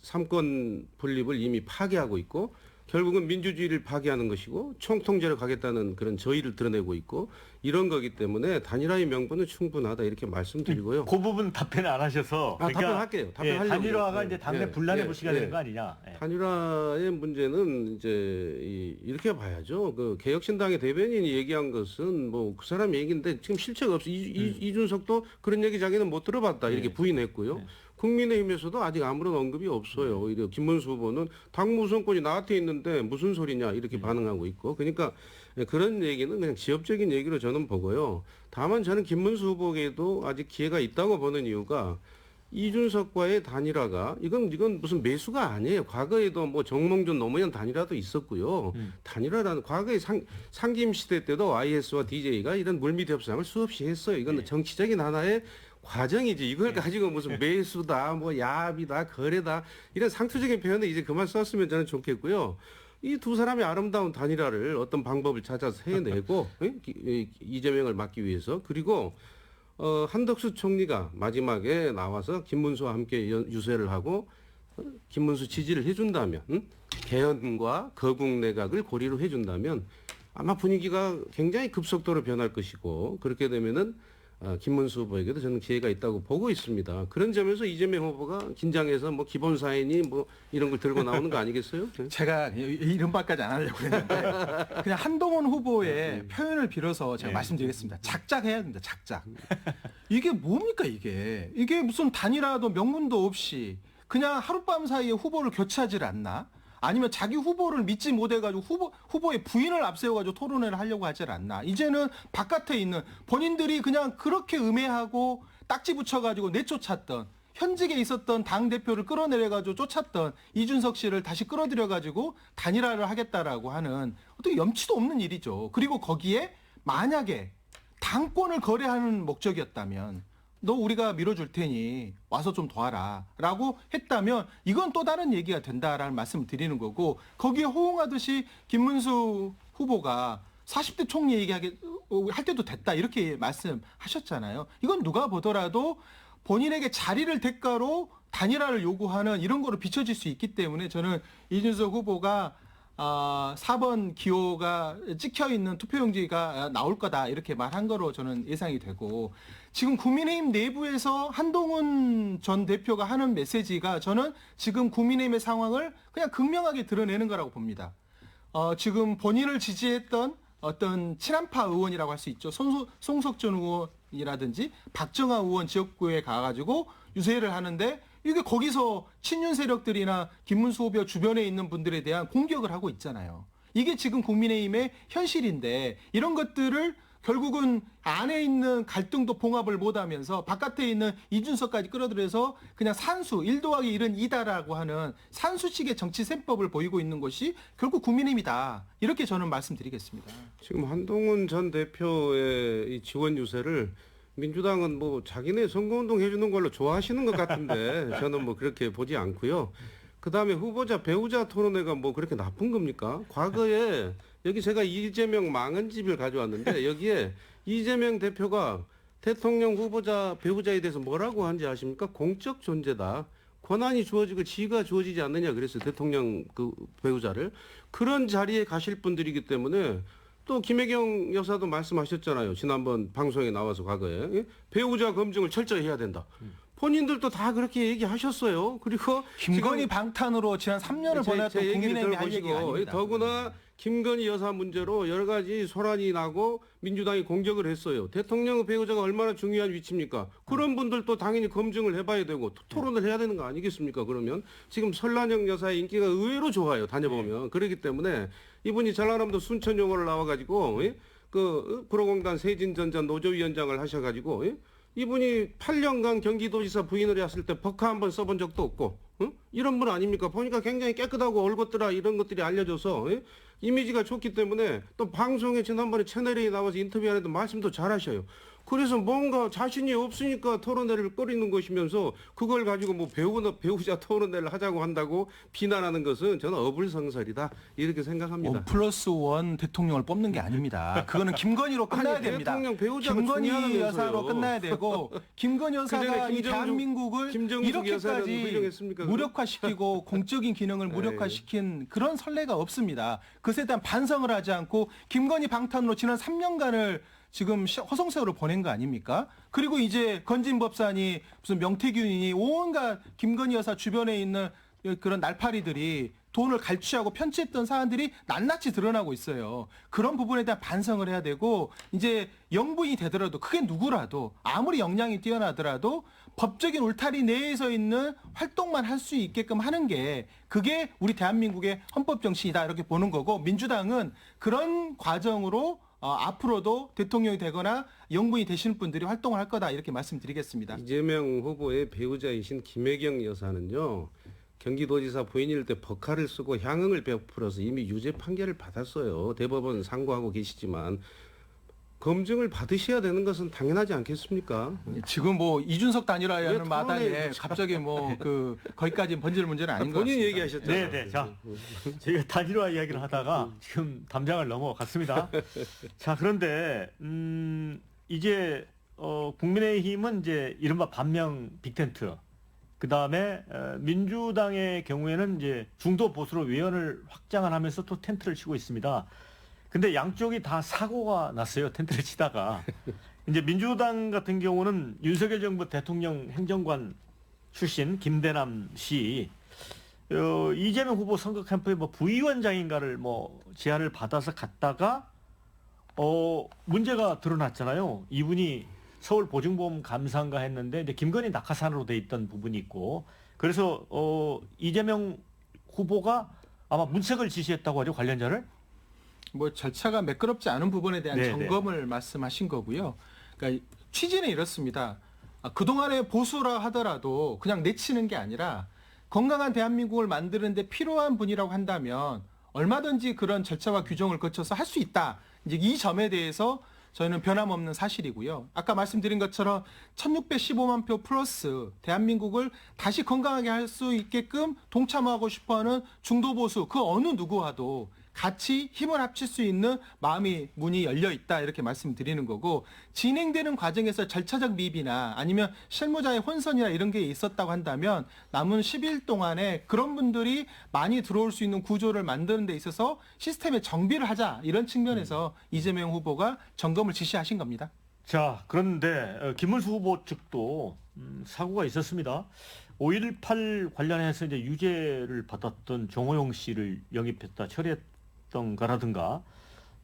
삼권 분립을 이미 파괴하고 있고 결국은 민주주의를 파괴하는 것이고 총통제로 가겠다는 그런 저의를 드러내고 있고 이런 거기 때문에 단일화의 명분은 충분하다 이렇게 말씀드리고요. 그 부분 답변 안 하셔서 답변할게요. 답변하려고. 단일화가 이제 당내 분란의 무시가 되는 거 아니냐? 단일화의 문제는 이제 이렇게 봐야죠. 그 개혁신당의 대변인이 얘기한 것은 그 사람 얘기인데 지금 실체가 없어. 이준석도 그런 얘기 자기는 못 들어봤다 이렇게 부인했고요. 국민의힘에서도 아직 아무런 언급이 없어요. 오히려 김문수 후보는 당무 우선권이 나한테 있는데 무슨 소리냐 이렇게 반응하고 있고 그러니까 그런 얘기는 그냥 지엽적인 얘기로 저는 보고요. 다만 저는 김문수 후보에게도 아직 기회가 있다고 보는 이유가 이준석과의 단일화가 이건 무슨 매수가 아니에요. 과거에도 정몽준 노무현 단일화도 있었고요. 단일화라는 과거에 상김 시대 때도 YS와 DJ가 이런 물밑 협상을 수없이 했어요. 이건 정치적인 하나의 과정이지 이걸 가지고 무슨 매수다, 야합이다, 거래다 이런 상투적인 표현을 이제 그만 썼으면 저는 좋겠고요. 이 두 사람의 아름다운 단일화를 어떤 방법을 찾아서 해내고 이재명을 막기 위해서 그리고 한덕수 총리가 마지막에 나와서 김문수와 함께 유세를 하고 김문수 지지를 해준다면 개헌과 거국 내각을 고리로 해준다면 아마 분위기가 굉장히 급속도로 변할 것이고 그렇게 되면은 김문수 후보에게도 저는 기회가 있다고 보고 있습니다. 그런 점에서 이재명 후보가 긴장해서 기본 사인이 이런 걸 들고 나오는 거 아니겠어요? 네? 제가 이런 말까지 안 하려고 했는데 그냥 한동훈 후보의 표현을 빌어서 제가 말씀드리겠습니다. 작작해야 됩니다. 작작. 이게 뭡니까 이게? 이게 무슨 단일화도 명분도 없이 그냥 하룻밤 사이에 후보를 교체하질 않나? 아니면 자기 후보를 믿지 못해가지고 후보의 부인을 앞세워가지고 토론회를 하려고 하질 않나. 이제는 바깥에 있는 본인들이 그냥 그렇게 음해하고 딱지 붙여가지고 내쫓았던 현직에 있었던 당대표를 끌어내려가지고 쫓았던 이준석 씨를 다시 끌어들여가지고 단일화를 하겠다라고 하는 어떻게 염치도 없는 일이죠. 그리고 거기에 만약에 당권을 거래하는 목적이었다면 너 우리가 밀어줄 테니 와서 좀 도와라 라고 했다면 이건 또 다른 얘기가 된다라는 말씀을 드리는 거고 거기에 호응하듯이 김문수 후보가 40대 총리 얘기할 때도 됐다 이렇게 말씀하셨잖아요. 이건 누가 보더라도 본인에게 자리를 대가로 단일화를 요구하는 이런 거로 비춰질 수 있기 때문에 저는 이준석 후보가 4번 기호가 찍혀 있는 투표용지가 나올 거다 이렇게 말한 거로 저는 예상이 되고 지금 국민의힘 내부에서 한동훈 전 대표가 하는 메시지가 저는 지금 국민의힘의 상황을 그냥 극명하게 드러내는 거라고 봅니다. 지금 본인을 지지했던 어떤 친한파 의원이라고 할 수 있죠. 송석준 의원이라든지 박정아 의원 지역구에 가가지고 유세를 하는데 이게 거기서 친윤 세력들이나 김문수 후보 주변에 있는 분들에 대한 공격을 하고 있잖아요. 이게 지금 국민의힘의 현실인데 이런 것들을 결국은 안에 있는 갈등도 봉합을 못하면서 바깥에 있는 이준석까지 끌어들여서 그냥 산수 1더하기 1은 2다라고 하는 산수식의 정치 셈법을 보이고 있는 것이 결국 국민의힘이다. 이렇게 저는 말씀드리겠습니다. 지금 한동훈 전 대표의 이 지원 유세를 민주당은 뭐 자기네 선거운동 해주는 걸로 좋아하시는 것 같은데 저는 뭐 그렇게 보지 않고요. 그다음에 후보자 배우자 토론회가 뭐 그렇게 나쁜 겁니까? 과거에 여기 제가 이재명 망한 집을 가져왔는데 여기에 이재명 대표가 대통령 후보자 배우자에 대해서 뭐라고 한지 아십니까? 공적 존재다. 권한이 주어지고 지위가 주어지지 않느냐 그랬어요. 대통령 그 배우자를. 그런 자리에 가실 분들이기 때문에 또 김혜경 여사도 말씀하셨잖아요. 지난번 방송에 나와서 과거에 배우자 검증을 철저히 해야 된다. 본인들도 다 그렇게 얘기하셨어요. 그리고 김건희 방탄으로 지난 3년을 보냈던 국민의힘이 할 얘기가 아닙니다. 더구나 김건희 여사 문제로 여러 가지 소란이 나고 민주당이 공격을 했어요. 대통령 배우자가 얼마나 중요한 위치입니까? 그런 분들도 당연히 검증을 해봐야 되고 토론을 해야 되는 거 아니겠습니까? 그러면 지금 설란영 여사의 인기가 의외로 좋아요. 다녀보면. 그렇기 때문에 이분이 전라남도 순천용어를 나와가지고 그 구로공단 세진전자 노조위원장을 하셔가지고 이분이 8년간 경기도지사 부인을 했을 때 버카 한번 써본 적도 없고 이런 분 아닙니까? 보니까 굉장히 깨끗하고 올곧더라 이런 것들이 알려져서 이미지가 좋기 때문에 또 방송에 지난번에 채널에 나와서 인터뷰하는데 말씀도 잘하셔요. 그래서 뭔가 자신이 없으니까 토론회를 꺼리는 것이면서 그걸 가지고 뭐 배우자 토론회를 하자고 한다고 비난하는 것은 저는 어불성설이다 이렇게 생각합니다. 5+1 대통령을 뽑는 게 아닙니다. 그거는 김건희로 끝나야 아니, 됩니다. 대통령 배우자가 김건희 중요하다면서요. 여사로 끝나야 되고 김건희 여사가 이 대한민국을 이렇게까지 훌륭했습니까, 그럼? 무력화시키고 공적인 기능을 무력화시킨 그런 선례가 없습니다. 그것에 대한 반성을 하지 않고 김건희 방탄으로 지난 3년간을 지금 허송세월을 보낸 거 아닙니까? 그리고 이제 건진법사니 무슨 명태균이니 온갖 김건희 여사 주변에 있는 그런 날파리들이 돈을 갈취하고 편취했던 사안들이 낱낱이 드러나고 있어요. 그런 부분에 대한 반성을 해야 되고 이제 영부인이 되더라도 그게 누구라도 아무리 역량이 뛰어나더라도 법적인 울타리 내에서 있는 활동만 할 수 있게끔 하는 게 그게 우리 대한민국의 헌법 정신이다 이렇게 보는 거고 민주당은 그런 과정으로 앞으로도 대통령이 되거나 영부인이 되시는 분들이 활동을 할 거다 이렇게 말씀드리겠습니다. 이재명 후보의 배우자이신 김혜경 여사는요. 경기도지사 부인일 때 버카를 쓰고 향응을 베풀어서 이미 유죄 판결을 받았어요. 대법원 상고하고 계시지만 검증을 받으셔야 되는 것은 당연하지 않겠습니까? 지금 뭐 이준석 단일화하는 마당에 갑자기 뭐 그 거기까지 번질 문제는 아닌 것 같습니다. 본인 얘기하셨잖아요. 네. 자, 저희가 단일화 이야기를 하다가 지금 담장을 넘어갔습니다. 자, 그런데 이제 국민의힘은 이제 이른바 반명 빅텐트. 그 다음에 민주당의 경우에는 이제 중도 보수로 외연을 확장을 하면서 또 텐트를 치고 있습니다. 근데 양쪽이 다 사고가 났어요. 텐트를 치다가. 이제 민주당 같은 경우는 윤석열 정부 대통령 행정관 출신 김대남 씨, 이재명 후보 선거 캠프에 뭐 부위원장인가를 뭐 제안을 받아서 갔다가 문제가 드러났잖아요. 이분이 서울 보증보험 감사인가 했는데 이제 김건희 낙하산으로 돼 있던 부분이 있고 그래서 이재명 후보가 아마 문책을 지시했다고 하죠. 관련자를. 뭐 절차가 매끄럽지 않은 부분에 대한 네네. 점검을 말씀하신 거고요. 그러니까 취지는 이렇습니다. 그동안의 보수라 하더라도 그냥 내치는 게 아니라 건강한 대한민국을 만드는데 필요한 분이라고 한다면 얼마든지 그런 절차와 규정을 거쳐서 할 수 있다. 이제 이 점에 대해서 저희는 변함없는 사실이고요. 아까 말씀드린 것처럼 1615만 표 플러스 대한민국을 다시 건강하게 할 수 있게끔 동참하고 싶어하는 중도보수 그 어느 누구와도 같이 힘을 합칠 수 있는 문이 열려 있다 이렇게 말씀드리는 거고 진행되는 과정에서 절차적 미비나 아니면 실무자의 혼선이나 이런 게 있었다고 한다면 남은 10일 동안에 그런 분들이 많이 들어올 수 있는 구조를 만드는 데 있어서 시스템의 정비를 하자 이런 측면에서 이재명 후보가 점검을 지시하신 겁니다. 자, 그런데 김문수 후보 측도 사고가 있었습니다. 5.18 관련해서 이제 유죄를 받았던 정호영 씨를 영입했다, 처리했던 거라든가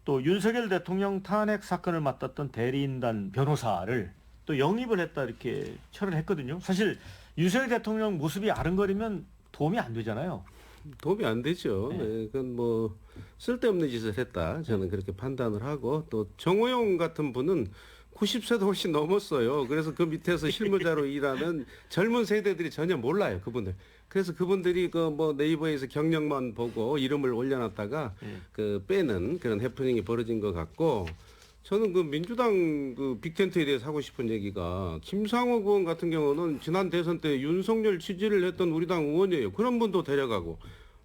또 윤석열 대통령 탄핵 사건을 맡았던 대리인단 변호사를 또 영입을 했다 이렇게 처리를 했거든요. 사실 윤석열 대통령 모습이 아른거리면 도움이 안 되잖아요. 도움이 안 되죠. 네. 네, 그건 뭐 쓸데없는 짓을 했다. 저는 그렇게 판단을 하고 또 정호영 같은 분은 90세도 훨씬 넘었어요. 그래서 그 밑에서 실무자로 일하는 젊은 세대들이 전혀 몰라요, 그분들. 그래서 그분들이 그 뭐 네이버에서 경력만 보고 이름을 올려놨다가 그 빼는 그런 해프닝이 벌어진 것 같고, 저는 그 민주당 그 빅텐트에 대해서 하고 싶은 얘기가, 김상호 의원 같은 경우는 지난 대선 때 윤석열 지지를 했던 우리 당 의원이에요. 그런 분도 데려가고,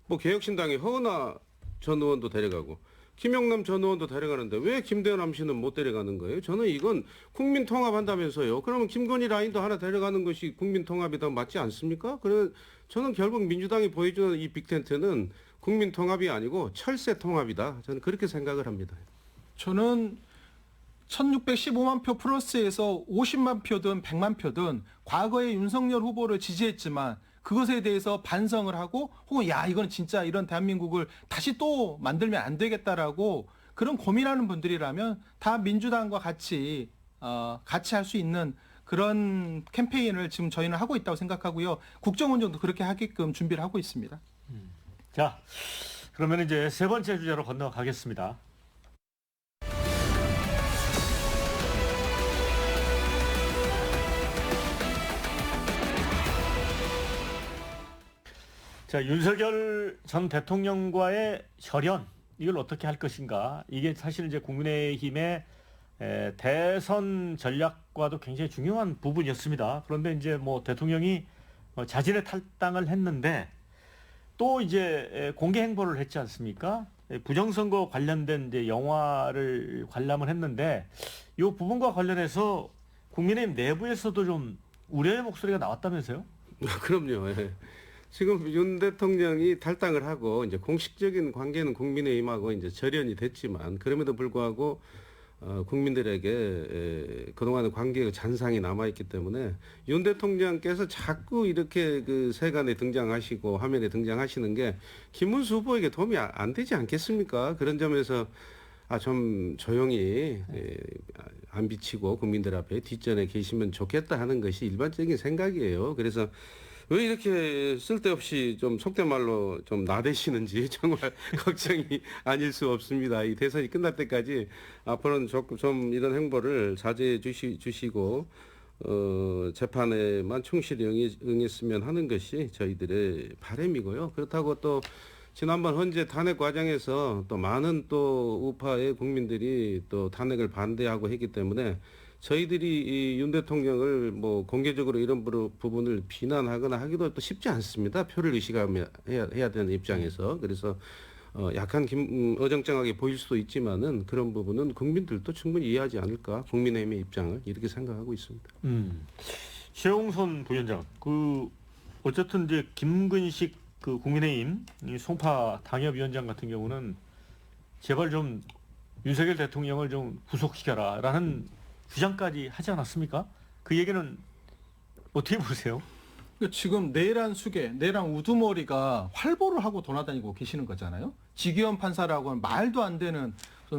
뭐 개혁신당의 허은하 전 의원도 데려가고, 김영남 전 의원도 데려가는데 왜 김대남 씨는 못 데려가는 거예요? 저는 이건 국민 통합한다면서요. 그러면 김건희 라인도 하나 데려가는 것이 국민 통합이 더 맞지 않습니까? 그래 저는 결국 민주당이 보여주는 이 빅텐트는 국민 통합이 아니고 철새 통합이다. 저는 그렇게 생각을 합니다. 저는 1615만 표 플러스에서 50만 표든 100만 표든 과거에 윤석열 후보를 지지했지만 그것에 대해서 반성을 하고 혹은 야 이건 진짜 이런 대한민국을 다시 또 만들면 안 되겠다라고 그런 고민하는 분들이라면 다 민주당과 같이 할 수 있는 그런 캠페인을 지금 저희는 하고 있다고 생각하고요. 국정운동도 그렇게 하게끔 준비를 하고 있습니다. 자, 그러면 이제 세 번째 주제로 건너가겠습니다. 자, 윤석열 전 대통령과의 혈연, 이걸 어떻게 할 것인가? 이게 사실 이제 국민의힘의 대선 전략과도 굉장히 중요한 부분이었습니다. 그런데 이제 뭐 대통령이 자진의 탈당을 했는데 또 이제 공개 행보를 했지 않습니까? 부정선거 관련된 이제 영화를 관람을 했는데 이 부분과 관련해서 국민의힘 내부에서도 좀 우려의 목소리가 나왔다면서요? 그럼요. 예. 지금 윤 대통령이 탈당을 하고 이제 공식적인 관계는 국민의힘하고 이제 절연이 됐지만 그럼에도 불구하고 국민들에게 그동안의 관계가 잔상이 남아있기 때문에 윤 대통령께서 자꾸 이렇게 그 세간에 등장하시고 화면에 등장하시는 게 김문수 후보에게 도움이 안 되지 않겠습니까? 그런 점에서 좀 조용히 안 비치고 국민들 앞에 뒷전에 계시면 좋겠다 하는 것이 일반적인 생각이에요. 그래서 왜 이렇게 쓸데없이 좀 속된 말로 좀 나대시는지 정말 걱정이 아닐 수 없습니다. 이 대선이 끝날 때까지 앞으로는 좀 이런 행보를 자제해 주시고 재판에만 충실히 응했으면 하는 것이 저희들의 바람이고요. 그렇다고 또 지난번 헌재 탄핵 과정에서 또 많은 또 우파의 국민들이 또 탄핵을 반대하고 했기 때문에 저희들이 이 윤 대통령을 뭐 공개적으로 이런 부분을 비난하거나 하기도 또 쉽지 않습니다. 표를 의식해야 되는 입장에서. 그래서 약간 어정쩡하게 보일 수도 있지만은 그런 부분은 국민들도 충분히 이해하지 않을까. 국민의힘의 입장을 이렇게 생각하고 있습니다. 최홍선 부위원장, 어쨌든 이제 김근식 그 국민의힘 송파 당협위원장 같은 경우는 제발 좀 윤석열 대통령을 좀 구속시켜라라는 주장까지 하지 않았습니까? 그 얘기는 어떻게 보세요? 지금 내란 수계, 내란 우두머리가 활보를 하고 돌아다니고 계시는 거잖아요. 지기현 판사라고는 말도 안 되는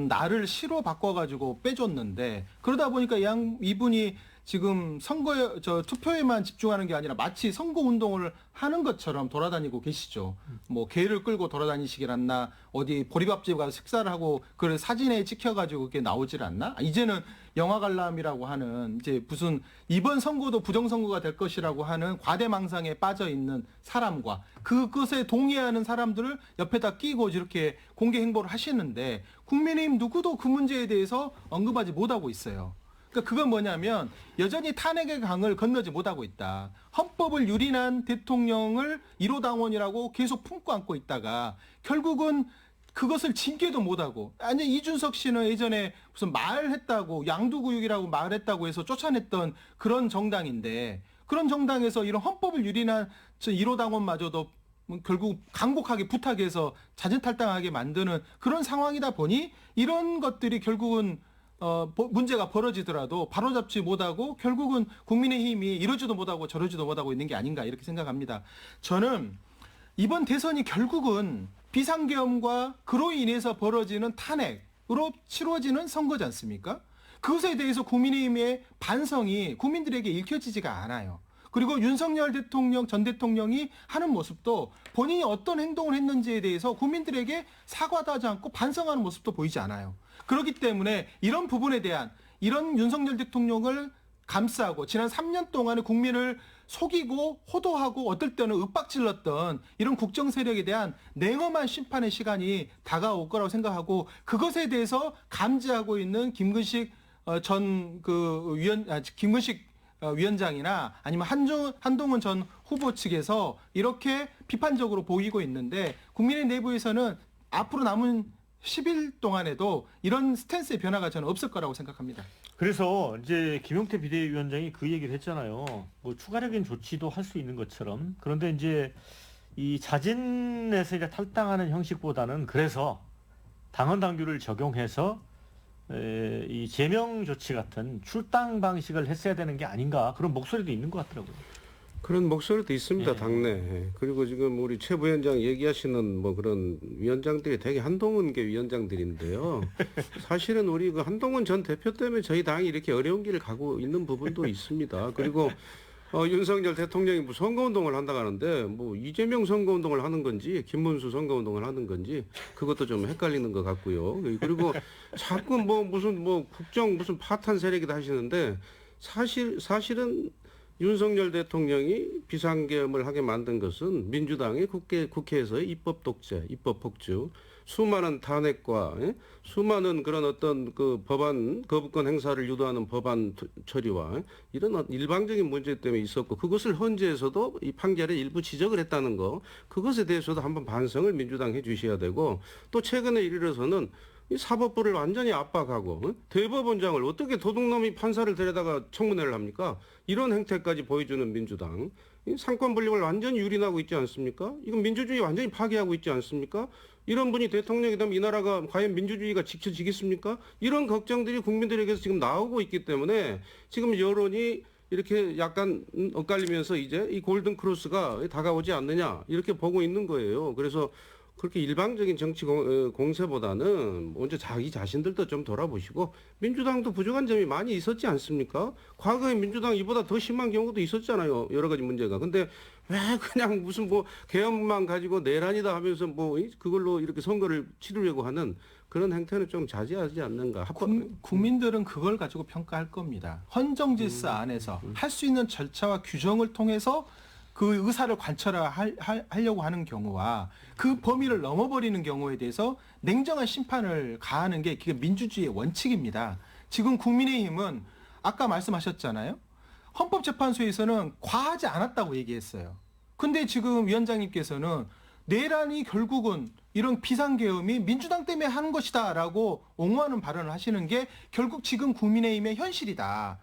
나를 시로 바꿔가지고 빼줬는데 그러다 보니까 이분이 지금 투표에만 집중하는 게 아니라 마치 선거 운동을 하는 것처럼 돌아다니고 계시죠. 뭐 개를 끌고 돌아다니시길 않나, 어디 보리밥집 가서 식사를 하고 그 사진에 찍혀가지고 그게 나오질 않나? 이제는 영화 관람이라고 하는 이제 무슨 이번 선거도 부정선거가 될 것이라고 하는 과대망상에 빠져 있는 사람과 그것에 동의하는 사람들을 옆에다 끼고 이렇게 공개 행보를 하시는데 국민의힘 누구도 그 문제에 대해서 언급하지 못하고 있어요. 그러니까 그건 뭐냐면 여전히 탄핵의 강을 건너지 못하고 있다. 헌법을 유린한 대통령을 1호 당원이라고 계속 품고 안고 있다가 결국은 그것을 징계도 못하고, 아니 이준석 씨는 예전에 무슨 말했다고 양두구육이라고 말했다고 해서 쫓아냈던 그런 정당인데, 그런 정당에서 이런 헌법을 유린한 1호 당원마저도 결국 강곡하게 부탁해서 자진탈당하게 만드는 그런 상황이다 보니 이런 것들이 결국은 문제가 벌어지더라도 바로잡지 못하고 결국은 국민의힘이 이러지도 못하고 저러지도 못하고 있는 게 아닌가 이렇게 생각합니다. 저는 이번 대선이 결국은 비상계엄과 그로 인해서 벌어지는 탄핵으로 치러지는 선거지 않습니까? 그것에 대해서 국민의힘의 반성이 국민들에게 읽혀지지가 않아요. 그리고 윤석열 대통령, 전 대통령이 하는 모습도 본인이 어떤 행동을 했는지에 대해서 국민들에게 사과도 하지 않고 반성하는 모습도 보이지 않아요. 그렇기 때문에 이런 부분에 대한, 이런 윤석열 대통령을 감싸고 지난 3년 동안에 국민을 속이고 호도하고 어떨 때는 윽박질렀던 이런 국정 세력에 대한 냉엄한 심판의 시간이 다가올 거라고 생각하고, 그것에 대해서 감지하고 있는 김근식 위원장이나 아니면 한동훈 전 후보 측에서 이렇게 비판적으로 보이고 있는데, 국민의 내부에서는 앞으로 남은 10일 동안에도 이런 스탠스의 변화가 저는 없을 거라고 생각합니다. 그래서 이제 김용태 비대위원장이 그 얘기를 했잖아요. 뭐 추가적인 조치도 할 수 있는 것처럼. 그런데 이제 이 자진에서 이제 탈당하는 형식보다는 그래서 당헌 당규를 적용해서 이 제명 조치 같은 출당 방식을 했어야 되는 게 아닌가, 그런 목소리도 있는 것 같더라고요. 그런 목소리도 있습니다, 예. 당내. 그리고 지금 우리 최 부위원장 얘기하시는 뭐 그런 위원장들이 되게 한동훈계 위원장들인데요. 사실은 우리 그 한동훈 전 대표 때문에 저희 당이 이렇게 어려운 길을 가고 있는 부분도 있습니다. 그리고 윤석열 대통령이 뭐 선거운동을 한다고 하는데, 뭐 이재명 선거운동을 하는 건지 김문수 선거운동을 하는 건지 그것도 좀 헷갈리는 것 같고요. 그리고 자꾸 뭐 무슨 뭐 국정 무슨 파탄 세력이다 하시는데, 사실은 윤석열 대통령이 비상계엄을 하게 만든 것은 민주당이 국회에서의 입법 독재, 입법 폭주, 수많은 탄핵과 수많은 그런 어떤 그 법안 거부권 행사를 유도하는 법안 처리와 이런 일방적인 문제 때문에 있었고, 그것을 헌재에서도 이 판결에 일부 지적을 했다는 거, 그것에 대해서도 한번 반성을 민주당 해주셔야 되고, 또 최근에 이르러서는 이 사법부를 완전히 압박하고 대법원장을 어떻게 도둑놈이 판사를 데려다가 청문회를 합니까? 이런 행태까지 보여주는 민주당, 이 상권 분립을 완전히 유린하고 있지 않습니까? 이건 민주주의 완전히 파괴하고 있지 않습니까? 이런 분이 대통령이 되면 이 나라가 과연 민주주의가 지켜지겠습니까? 이런 걱정들이 국민들에게서 지금 나오고 있기 때문에 지금 여론이 이렇게 약간 엇갈리면서 이제 이 골든 크로스가 다가오지 않느냐 이렇게 보고 있는 거예요. 그래서 그렇게 일방적인 정치 공세보다는 먼저 자기 자신들도 좀 돌아보시고, 민주당도 부족한 점이 많이 있었지 않습니까? 과거에 민주당 이보다 더 심한 경우도 있었잖아요. 여러 가지 문제가. 근데 왜 그냥 무슨 뭐 개헌만 가지고 내란이다 하면서 뭐 그걸로 이렇게 선거를 치르려고 하는 그런 행태는 좀 자제하지 않는가. 국민들은 그걸 가지고 평가할 겁니다. 헌정질서 안에서 할 수 있는 절차와 규정을 통해서 그 의사를 관철하려고 하는 경우와 그 범위를 넘어버리는 경우에 대해서 냉정한 심판을 가하는 게 그게 민주주의의 원칙입니다. 지금 국민의힘은 아까 말씀하셨잖아요. 헌법재판소에서는 과하지 않았다고 얘기했어요. 근데 지금 위원장님께서는 내란이 결국은 이런 비상계엄이 민주당 때문에 하는 것이다라고 옹호하는 발언을 하시는 게 결국 지금 국민의힘의 현실이다.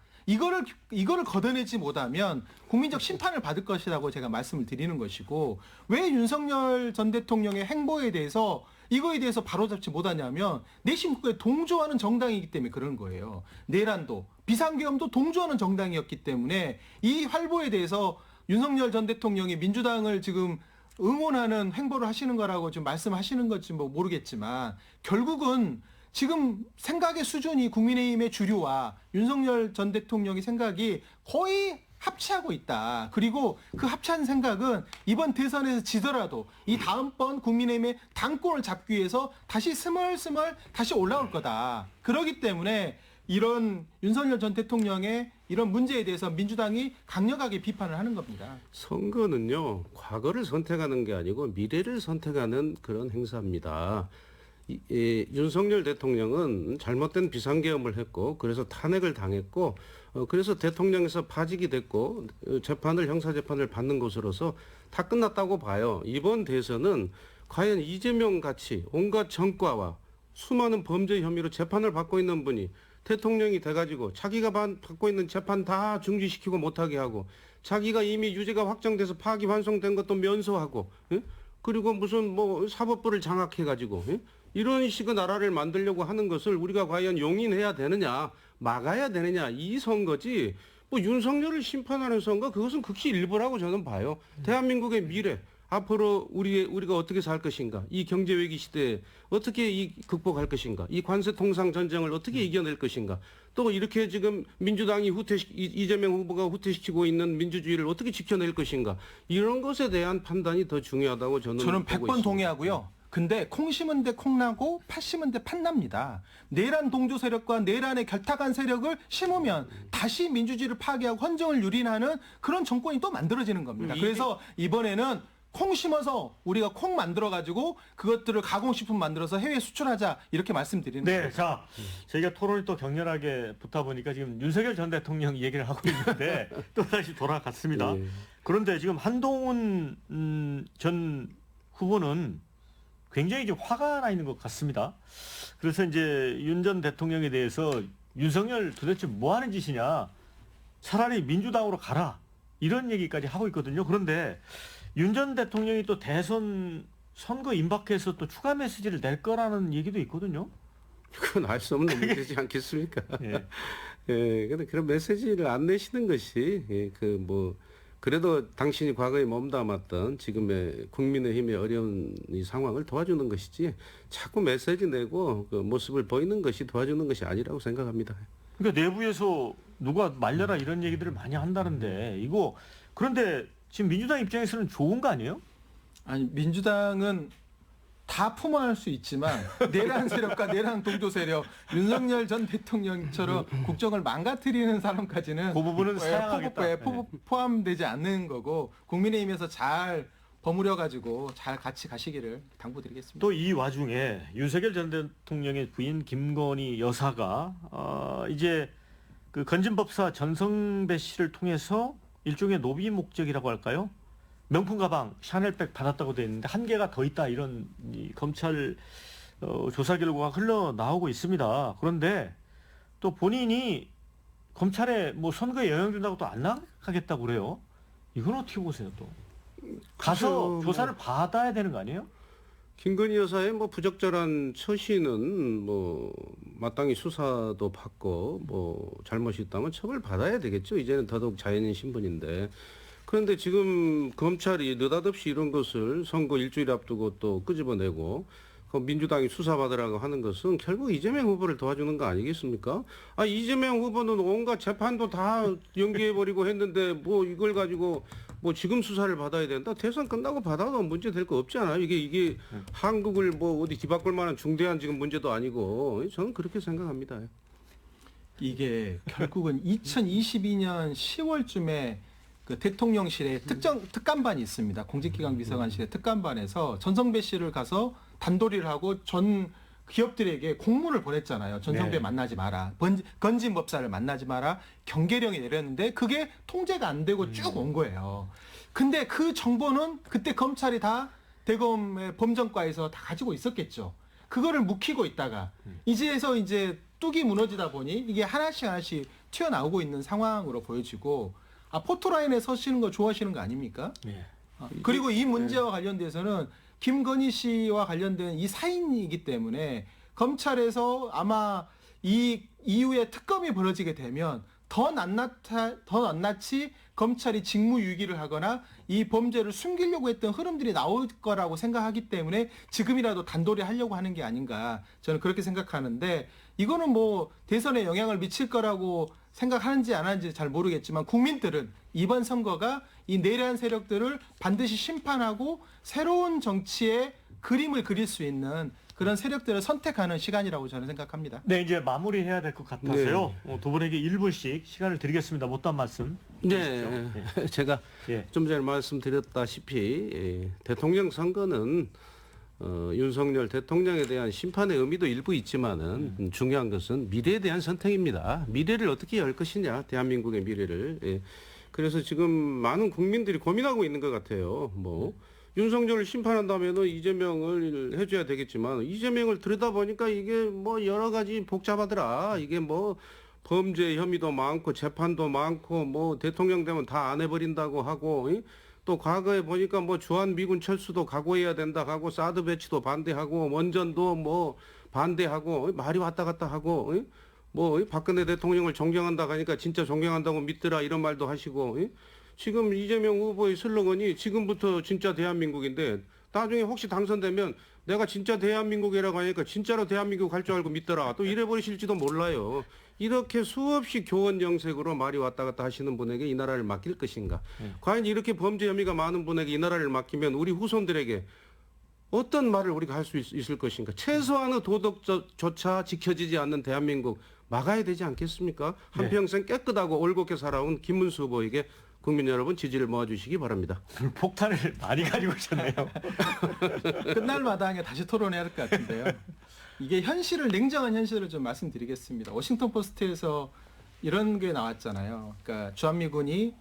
이거를 걷어내지 못하면 국민적 심판을 받을 것이라고 제가 말씀을 드리는 것이고, 왜 윤석열 전 대통령의 행보에 대해서 이거에 대해서 바로잡지 못하냐면 내심 국가에 동조하는 정당이기 때문에 그런 거예요. 내란도 비상계엄도 동조하는 정당이었기 때문에 이 활보에 대해서 윤석열 전 대통령이 민주당을 지금 응원하는 행보를 하시는 거라고 좀 말씀하시는 건지 뭐 모르겠지만, 결국은 지금 생각의 수준이 국민의힘의 주류와 윤석열 전 대통령의 생각이 거의 합치하고 있다. 그리고 그 합치한 생각은 이번 대선에서 지더라도 이 다음번 국민의힘의 당권을 잡기 위해서 다시 스멀스멀 다시 올라올 거다. 그렇기 때문에 이런 윤석열 전 대통령의 이런 문제에 대해서 민주당이 강력하게 비판을 하는 겁니다. 선거는요, 과거를 선택하는 게 아니고 미래를 선택하는 그런 행사입니다. 윤석열 대통령은 잘못된 비상계엄을 했고, 그래서 탄핵을 당했고, 그래서 대통령에서 파직이 됐고, 형사재판을 받는 것으로서 다 끝났다고 봐요. 이번 대선은 과연 이재명 같이 온갖 전과와 수많은 범죄 혐의로 재판을 받고 있는 분이 대통령이 돼가지고 자기가 받고 있는 재판 다 중지시키고 못하게 하고 자기가 이미 유죄가 확정돼서 파기환송된 것도 면소하고 예? 그리고 무슨 뭐 사법부를 장악해가지고 예? 이런 식의 나라를 만들려고 하는 것을 우리가 과연 용인해야 되느냐 막아야 되느냐 이 선거지 뭐 윤석열을 심판하는 선거 그것은 극히 일부라고 저는 봐요. 대한민국의 미래 앞으로 우리가 어떻게 살 것인가 이 경제 위기 시대에 어떻게 극복할 것인가 이 관세 통상 전쟁을 어떻게 이겨낼 것인가 또 이렇게 지금 민주당이 이재명 후보가 후퇴시키고 있는 민주주의를 어떻게 지켜낼 것인가 이런 것에 대한 판단이 더 중요하다고 저는 100번 동의하고요. 근데 콩 심은 데 콩나고 팥 심은 데 팥납니다. 내란 동조 세력과 내란의 결탁한 세력을 심으면 다시 민주주의를 파괴하고 헌정을 유린하는 그런 정권이 또 만들어지는 겁니다. 그래서 이번에는 콩 심어서 우리가 콩 만들어가지고 그것들을 가공식품 만들어서 해외 수출하자 이렇게 말씀드리는 거예요. 네, 자, 저희가 토론을 또 격렬하게 붙다 보니까 지금 윤석열 전 대통령 얘기를 하고 있는데 또 다시 돌아갔습니다. 네. 그런데 지금 한동훈 전 후보는 굉장히 좀 화가 나 있는 것 같습니다. 그래서 이제 윤 전 대통령에 대해서 윤석열 도대체 뭐 하는 짓이냐, 차라리 민주당으로 가라 이런 얘기까지 하고 있거든요. 그런데 윤 전 대통령이 또 대선 선거 임박해서 또 추가 메시지를 낼 거라는 얘기도 있거든요. 그건 알 수 없는 문제지 않겠습니까? 예. 예, 근데 그런 메시지를 안 내시는 것이 그래도 당신이 과거에 몸담았던 지금의 국민의힘의 어려운 이 상황을 도와주는 것이지 자꾸 메시지 내고 그 모습을 보이는 것이 도와주는 것이 아니라고 생각합니다. 그러니까 내부에서 누가 말려라 이런 얘기들을 많이 한다는데 이거 그런데 지금 민주당 입장에서는 좋은 거 아니에요? 아니 민주당은 다 품어할 수 있지만 내란 세력과 내란 동조 세력 윤석열 전 대통령처럼 국정을 망가뜨리는 사람까지는 그 부분은 사양하겠다. 포함되지 않는 거고 국민의힘에서 잘 버무려가지고 잘 같이 가시기를 당부드리겠습니다. 또 이 와중에 윤석열 전 대통령의 부인 김건희 여사가 이제 그 건진법사 전성배 씨를 통해서 일종의 노비 목적이라고 할까요? 명품 가방 샤넬백 받았다고 돼 있는데 한 개가 더 있다 이런 검찰 조사 결과가 흘러나오고 있습니다. 그런데 또 본인이 검찰에 뭐 선거에 영향 준다고 또 안 나가겠다고 그래요. 이건 어떻게 보세요 또? 가서 조사를 받아야 되는 거 아니에요? 김건희 여사의 뭐 부적절한 처신은 뭐 마땅히 수사도 받고 뭐 잘못이 있다면 처벌 받아야 되겠죠. 이제는 더더욱 자연인 신분인데. 그런데 지금 검찰이 느닷없이 이런 것을 선거 일주일 앞두고 또 끄집어내고 그 민주당이 수사받으라고 하는 것은 결국 이재명 후보를 도와주는 거 아니겠습니까? 아, 이재명 후보는 온갖 재판도 다 연기해버리고 했는데 뭐 이걸 가지고 뭐 지금 수사를 받아야 된다? 대선 끝나고 받아도 문제 될 거 없지 않아요? 이게 한국을 뭐 어디 뒤바꿀 만한 중대한 지금 문제도 아니고 저는 그렇게 생각합니다. 이게 결국은 2022년 10월쯤에 그 대통령실에 특감반이 있습니다. 공직기강 비서관실의 특감반에서 전성배 씨를 가서 단도리를 하고 전 기업들에게 공문을 보냈잖아요. 전성배 네. 만나지 마라. 건진법사를 만나지 마라. 경계령이 내렸는데 그게 통제가 안 되고 쭉 온 거예요. 근데 그 정보는 그때 검찰이 다 대검의 범정과에서 다 가지고 있었겠죠. 그거를 묵히고 있다가 이제서 이제 뚝이 무너지다 보니 이게 하나씩 튀어나오고 있는 상황으로 보여지고 포토라인에 서시는 거 좋아하시는 거 아닙니까? 네. 그리고 이 문제와 관련돼서는 김건희 씨와 관련된 이 사인이기 때문에 검찰에서 아마 이 이후에 특검이 벌어지게 되면 더 낱낱이 검찰이 직무유기를 하거나 이 범죄를 숨기려고 했던 흐름들이 나올 거라고 생각하기 때문에 지금이라도 단도리 하려고 하는 게 아닌가 저는 그렇게 생각하는데 이거는 뭐 대선에 영향을 미칠 거라고 생각하는지 안 하는지 잘 모르겠지만 국민들은 이번 선거가 이 내란 세력들을 반드시 심판하고 새로운 정치의 그림을 그릴 수 있는 그런 세력들을 선택하는 시간이라고 저는 생각합니다. 네, 이제 마무리해야 될 것 같아서요. 두 분에게 1분씩 시간을 드리겠습니다. 못한 말씀. 네, 제가 예. 좀 전에 말씀드렸다시피 대통령 선거는 윤석열 대통령에 대한 심판의 의미도 일부 있지만은 중요한 것은 미래에 대한 선택입니다. 미래를 어떻게 열 것이냐, 대한민국의 미래를. 예. 그래서 지금 많은 국민들이 고민하고 있는 것 같아요. 뭐 윤석열을 심판한다면은 이재명을 해줘야 되겠지만 이재명을 들여다보니까 이게 뭐 여러 가지 복잡하더라. 이게 뭐 범죄 혐의도 많고 재판도 많고 뭐 대통령 되면 다 안 해버린다고 하고 또 과거에 보니까 뭐 주한 미군 철수도 각오해야 된다 하고 사드 배치도 반대하고 원전도 뭐 반대하고 말이 왔다 갔다 하고 뭐 박근혜 대통령을 존경한다 하니까 진짜 존경한다고 믿더라 이런 말도 하시고 지금 이재명 후보의 슬로건이 지금부터 진짜 대한민국인데 나중에 혹시 당선되면 내가 진짜 대한민국이라고 하니까 진짜로 대한민국 갈 줄 알고 믿더라 또 이래버리실지도 몰라요. 이렇게 수없이 교원 영색으로 말이 왔다 갔다 하시는 분에게 이 나라를 맡길 것인가. 과연 이렇게 범죄 혐의가 많은 분에게 이 나라를 맡기면 우리 후손들에게 어떤 말을 우리가 할 수 있을 것인가. 최소한의 도덕조차 지켜지지 않는 대한민국 막아야 되지 않겠습니까? 한평생 깨끗하고 올곧게 살아온 김문수 후보에게 국민 여러분 지지를 모아주시기 바랍니다. 폭탄을 많이 가지고 오셨네요. 끝날 마당에 다시 토론해야 할 것 같은데요. 이게 냉정한 현실을 좀 말씀드리겠습니다. 워싱턴 포스트에서 이런 게 나왔잖아요. 그러니까 주한미군이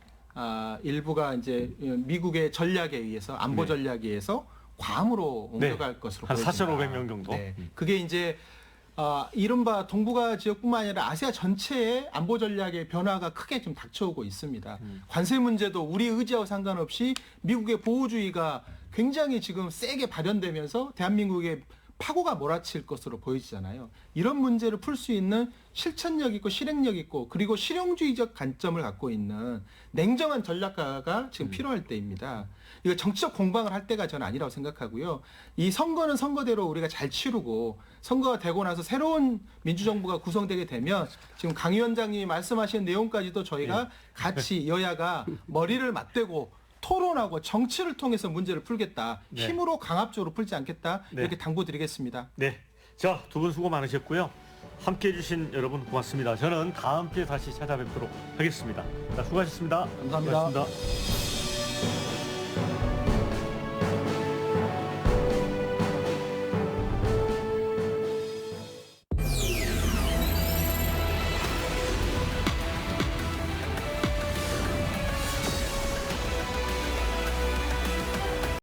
일부가 이제 미국의 전략에 의해서 안보 전략에 의해서 괌으로 옮겨갈 것으로 한 보여진다. 4,500명 정도. 네. 그게 이제 이른바 동북아 지역뿐만 아니라 아시아 전체의 안보 전략의 변화가 크게 좀 닥쳐오고 있습니다. 관세 문제도 우리 의지와 상관없이 미국의 보호주의가 굉장히 지금 세게 발현되면서 대한민국의 파고가 몰아칠 것으로 보이잖아요. 이런 문제를 풀 수 있는 실천력 있고 실행력 있고 그리고 실용주의적 관점을 갖고 있는 냉정한 전략가가 지금 필요할 때입니다. 이거 정치적 공방을 할 때가 저는 아니라고 생각하고요. 이 선거는 선거대로 우리가 잘 치르고 선거가 되고 나서 새로운 민주정부가 구성되게 되면 지금 강 위원장님이 말씀하신 내용까지도 저희가 같이 여야가 머리를 맞대고 토론하고 정치를 통해서 문제를 풀겠다. 힘으로 강압적으로 풀지 않겠다. 이렇게 당부드리겠습니다. 네. 자, 두 분 수고 많으셨고요. 함께해 주신 여러분 고맙습니다. 저는 다음 주에 다시 찾아뵙도록 하겠습니다. 자, 수고하셨습니다. 감사합니다. 수고하셨습니다.